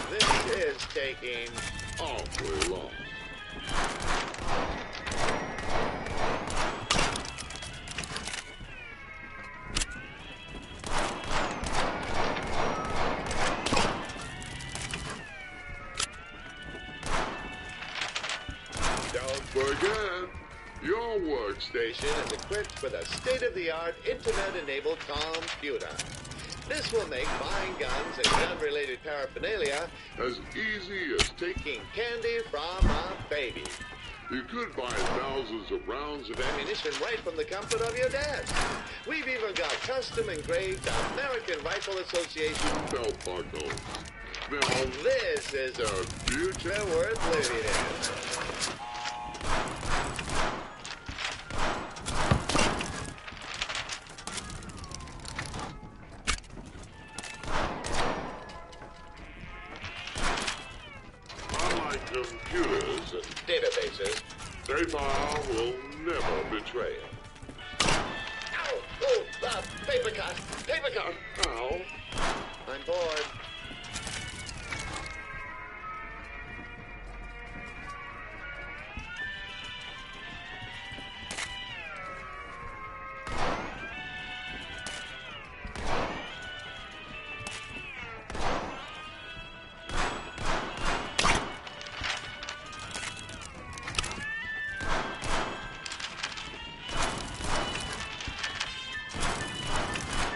This is taking awfully long. Don't Forget, your workstation station is equipped with a state-of-the-art internet-enabled computer. This will make buying guns and gun-related paraphernalia as easy as taking candy from a baby. You could buy thousands of rounds of Ammunition right from the comfort of your desk. We've even got custom-engraved American Rifle Association. belt buckles. Now Now, this is a future worth living in. unlike computers and Databases. paper will never betray it. Ow! Oh, paper cut! Paper cut! Ow. I'm bored.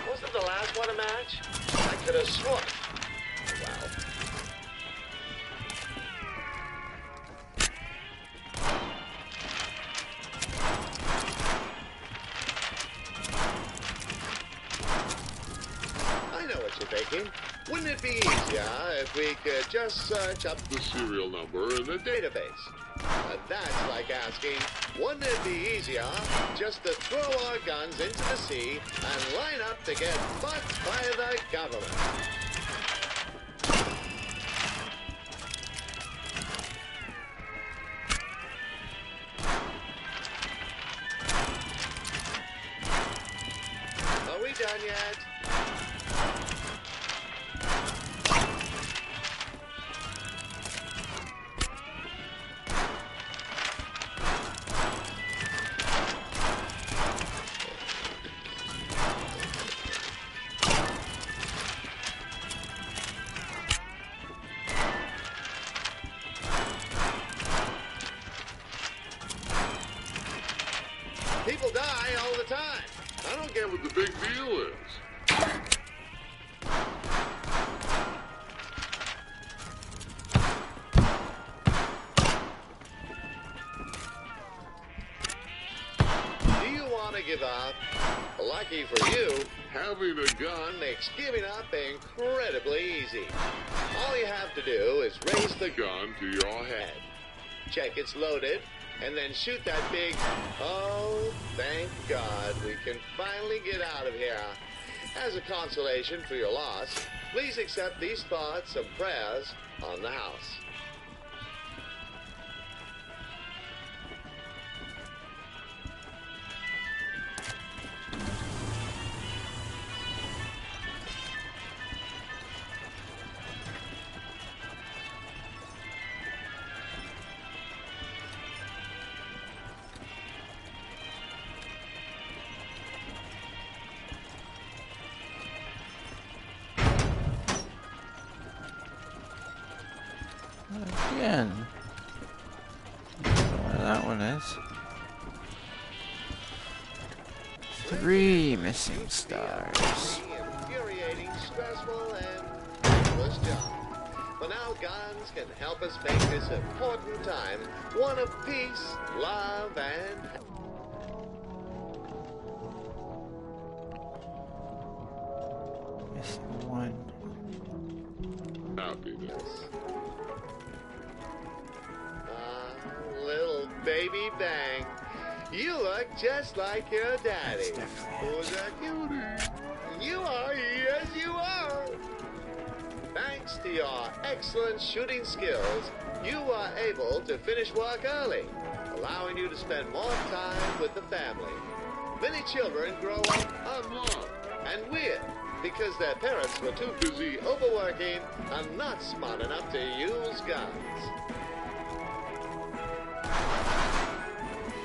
Wasn't the last one a match? I could have sworn. Wow. I know what you're thinking. Wouldn't it be easier if we could just search up The serial number and the date. database? But that's like asking, wouldn't it be easier just to throw our guns into the sea and line up to get fucked by the government? Are we done yet? People die all the time. I don't get what the big deal is. Do you want to give up? Lucky for you, Having a gun gun makes giving up incredibly easy. All you have to do is raise the gun to your head. check it's loaded, and then shoot that big, oh, thank God, we can finally get out of here. As a consolation for your loss, please accept these thoughts and prayers on the house. Again. I don't know where that one is. 3 missing stars. Infuriating, stressful, and useless job. But now guns can help us make this important time one of peace, love, and Missing 1. Happiness. Little baby Bang. You look just like your daddy. That's definitely Who's that cutie? You are, yes you are. Thanks to your excellent shooting skills, you are able to finish work early, allowing you to spend more time with the family. Many children grow up unloved and weird because their parents were too busy overworking and not smart enough to use guns.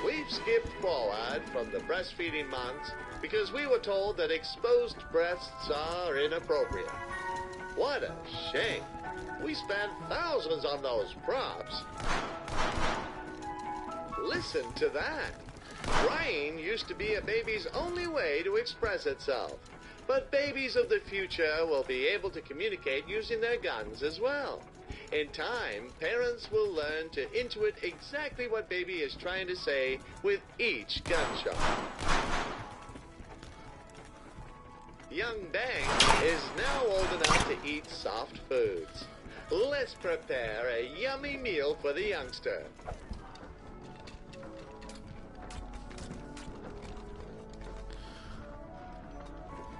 We've skipped forward from the breastfeeding months because we were told that exposed breasts are inappropriate. What a shame. We spent thousands on those props. Listen to that. Crying used to be a baby's only way to express itself. But babies of the future will be able to communicate using their guns as well. In time, parents will learn to intuit exactly what baby is trying to say with each gunshot. Young Bang is now old enough to eat soft foods. Let's prepare a yummy meal for the youngster.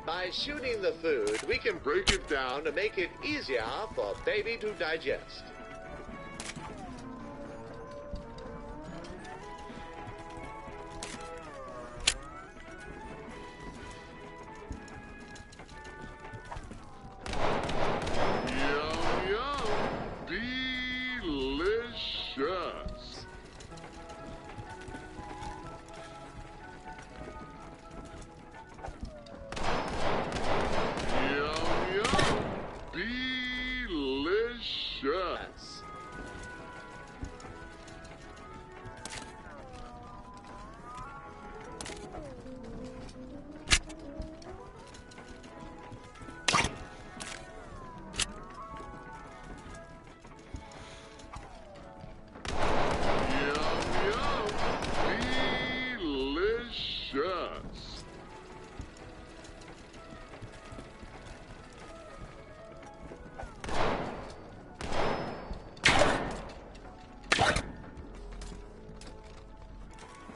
By shooting the food, we can break it down to make it easier for baby to digest. Yum, yum. Delicious. Yum, yum. Delicious. Yum, yum. Delicious.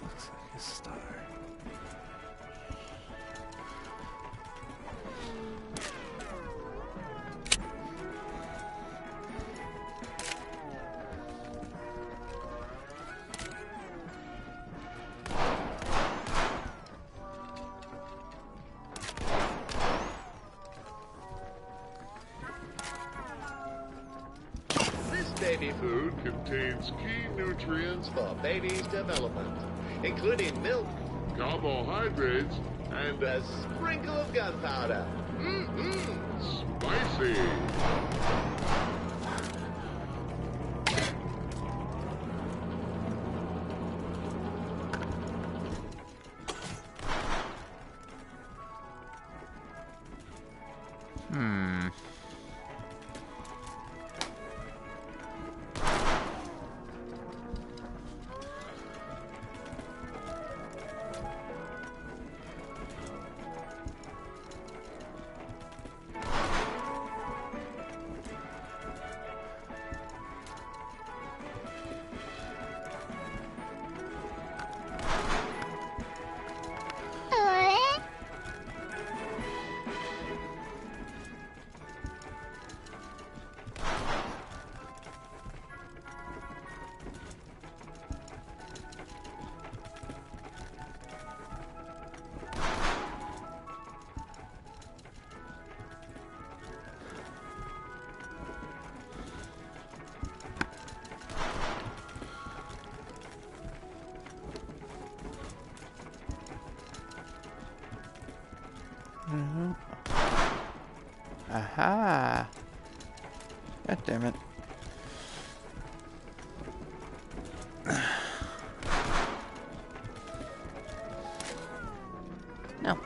Looks like a star. This baby food contains key nutrients for baby's development, including milk Carbohydrates and a sprinkle of gunpowder. spicy. Ah! God damn it. No.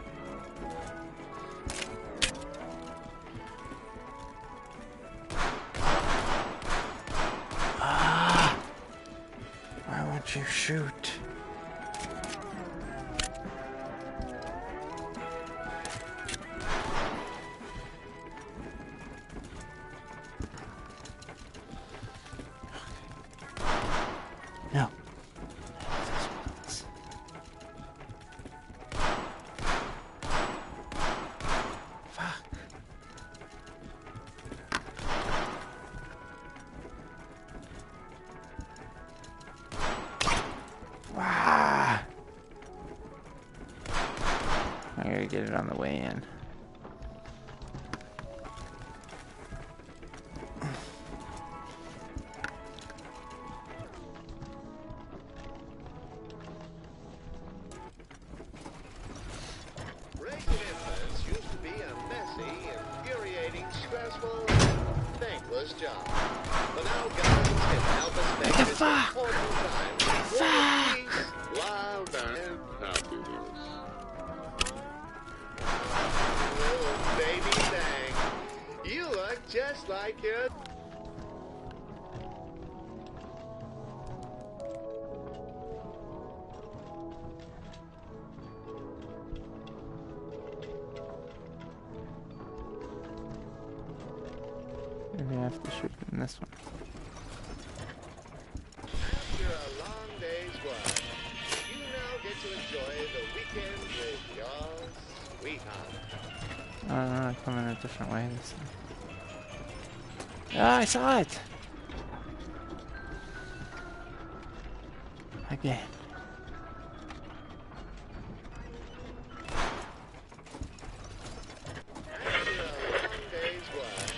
Ah! Why won't you shoot? No. Fuck. Wow. I gotta get it on the way in. Raising infants used to be a messy, infuriating, stressful, and thankless job. But now guidance can help us make this important time one of peace, love, and Happiness. little baby thing. You look just like your... Maybe I have to shoot in this one. After a long day's work, you now get to enjoy the weekend with your sweetheart. I don't know, I come in a different way this time. Ah, I saw it! Again. After a long day's work,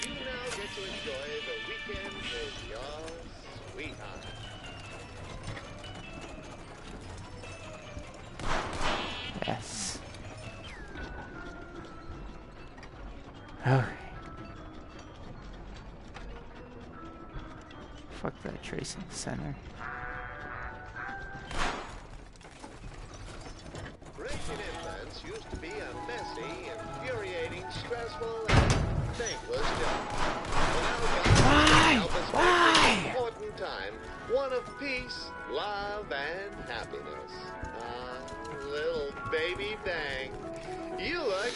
you now get to enjoy the weekend with your sweetheart. Yes. Okay. Fuck that tracing center. Raising infants used to be a messy, infuriating, stressful, and thankless job. But now God can help us make this important time one of peace, love, and happiness. Little baby bang. You look...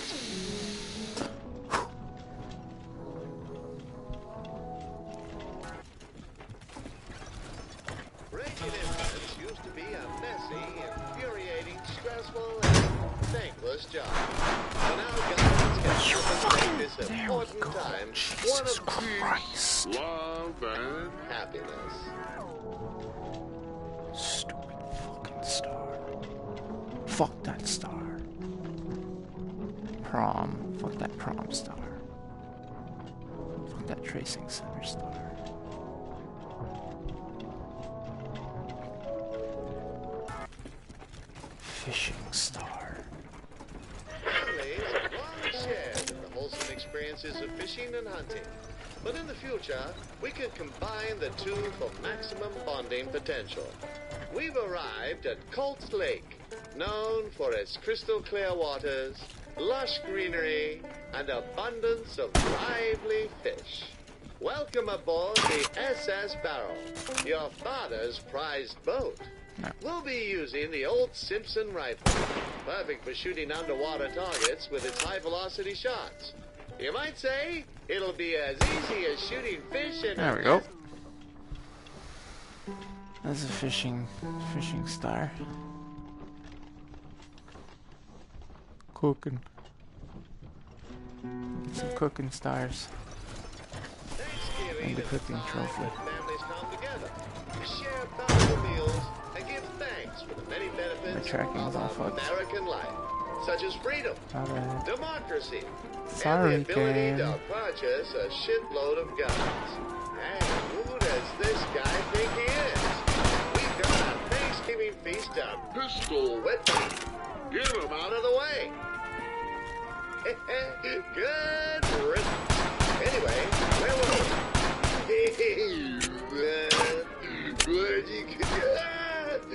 Raising infants used to be a messy, infuriating, stressful, and thankless job. But now God can help us make this important time one Jesus of Christ. Love and happiness. Stupid fucking star. Fuck that star. Prom. Fuck that prom star. Fuck that tracing center star. Fishing star. Families have long shared in the wholesome experiences of fishing and hunting. But in the future, we can combine the two for maximum bonding potential. We've arrived at Colts Lake, known for its crystal clear waters, lush greenery, and abundance of lively fish. Welcome aboard the SS Barrel, your father's prized boat. We'll be using the old Simpson rifle, perfect for shooting underwater targets with its high-velocity shots. You might say it'll be as easy as shooting fish in There we go. That's a fishing star. Cooking. Get some cooking stars. And the cooking trophy. Families come together to share bountiful meals and give thanks for the many benefits My tracking's all of fucked. American life, such as freedom, Alright. democracy, Sorry, and the ability game. to purchase a shitload of guns. And who does this guy think he is? We've got a Thanksgiving feast of pistol. with them. Get him out of the way. Good riddance. Anyway, where were we? Where'd you get?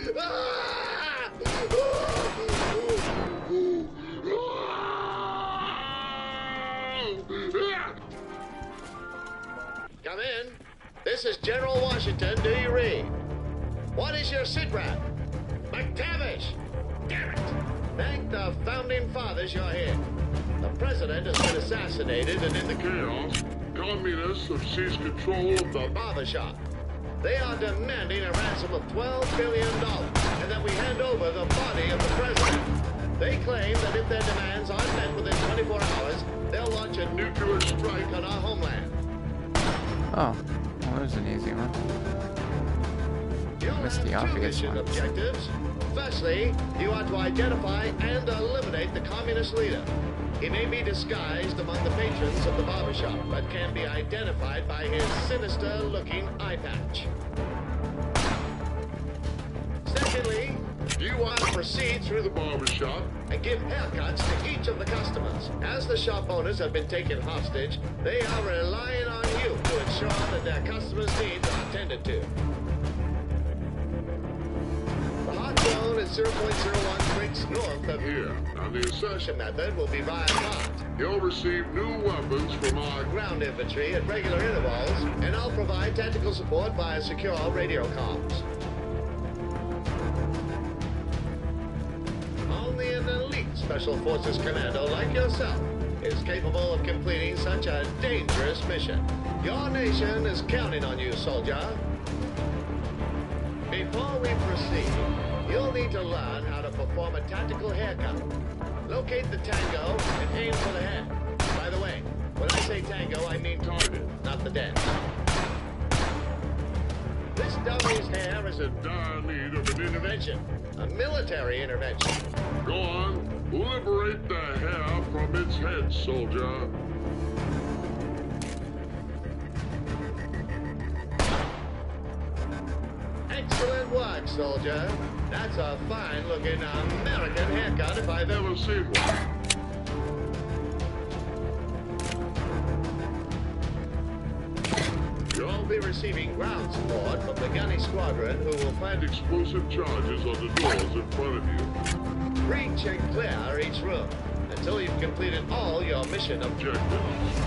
Come in. This is General Washington. Do you read? What is your sit rep? McTavish! Damn it! Thank the founding fathers you're here. The president has been assassinated and in the Chaos. Communists have seized control of the barbershop. They are demanding a ransom of $12 billion and that we hand over the body of the president. They claim that if their demands aren't met within 24 hours, they'll launch a nuclear strike on our homeland. Oh, well, there's an easy one. You Missed the have two obvious mission ones. objectives. Firstly, you are to identify and eliminate the communist leader. He may be disguised among the patrons of the barbershop, but can be identified by his sinister-looking eye patch. Secondly, you are to proceed through the barbershop. and give haircuts to each of the customers. As the shop owners have been taken hostage, they are relying on you to ensure that their customers' needs are attended to. The hot zone is 0.01 clicks north of Here, and the insertion method will be via cart. You'll receive new weapons from our Ground infantry at regular intervals, and I'll provide tactical support via secure radio comms. Only an elite Special Forces commando like yourself is capable of completing such a dangerous mission. Your nation is counting on you, soldier. Before we proceed, you'll need to learn how to perform a tactical haircut. Locate the tango and aim for the head. By the way, when I say tango, I mean target, not the dead. This dummy's hair is in dire need of an intervention, a military intervention. Go on, liberate the hair from its head, soldier. Excellent work, soldier. That's a fine-looking American haircut if I've ever seen one. You'll be receiving ground support from the gunny squadron who will plant Explosive charges on the doors in front of you. breach and clear each room until you've completed all your mission objectives.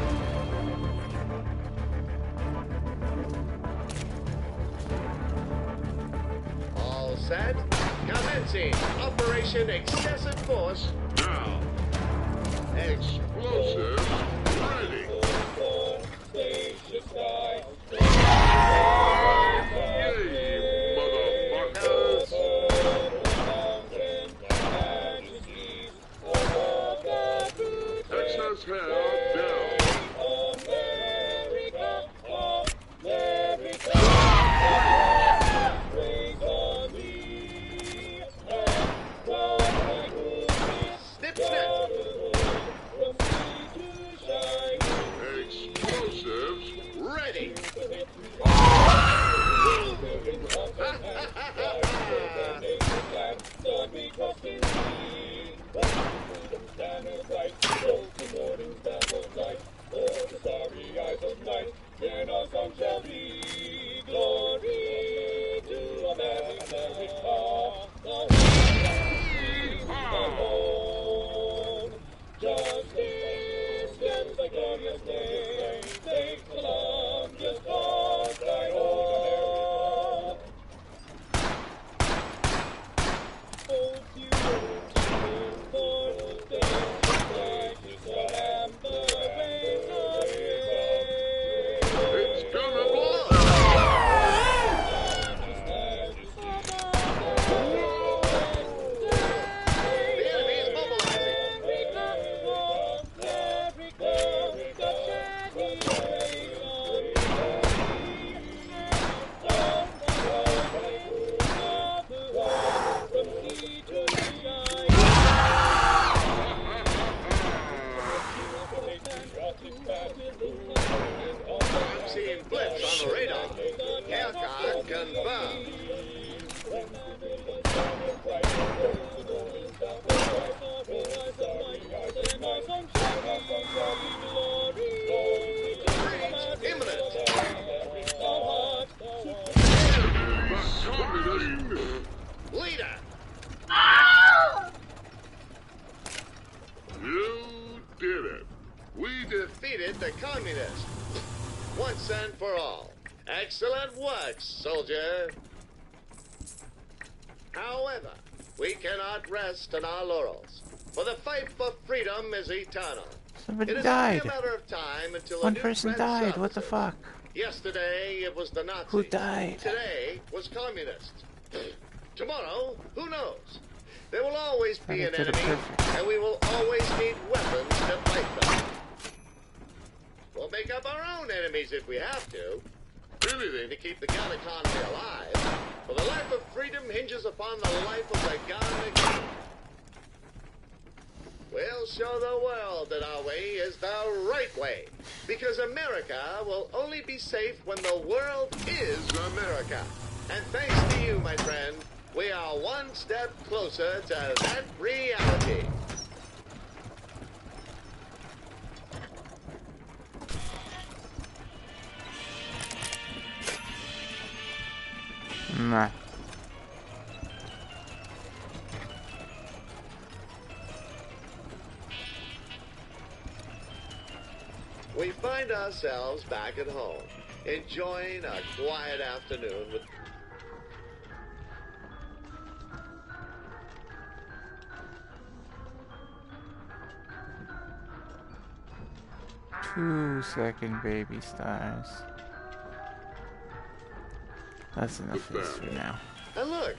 All set? Commencing Operation Excessive Force. Now, explosives ready. Yay, motherfuckers! Excess hair down. Snip, snip. Explosives Ready. It's gonna blow! The enemy is mobilizing. I'm seeing blips on the radar. Haircut confirmed. once and for all. Excellent work, soldier. However, we cannot rest on our laurels, for the fight for freedom is eternal. Somebody It is died. only a matter of time until One a new person threat died. What the surfaces. fuck? Yesterday, it was the Nazis. Who died? Today was communists. Tomorrow, who knows? There will always be an Did it enemy, perfect. and we will always need weapons to fight them. We'll make up our own enemies if we have to. Anything to keep the gun economy alive. For the life of freedom hinges upon the life of the gun economy. We'll show the world that our way is the right way. Because America will only be safe when the world is America. And thanks to you, my friend, we are one step closer to that reality. Nah. We find ourselves back at home, enjoying a quiet afternoon with... Two-second baby stars. That's enough of this for now. And look,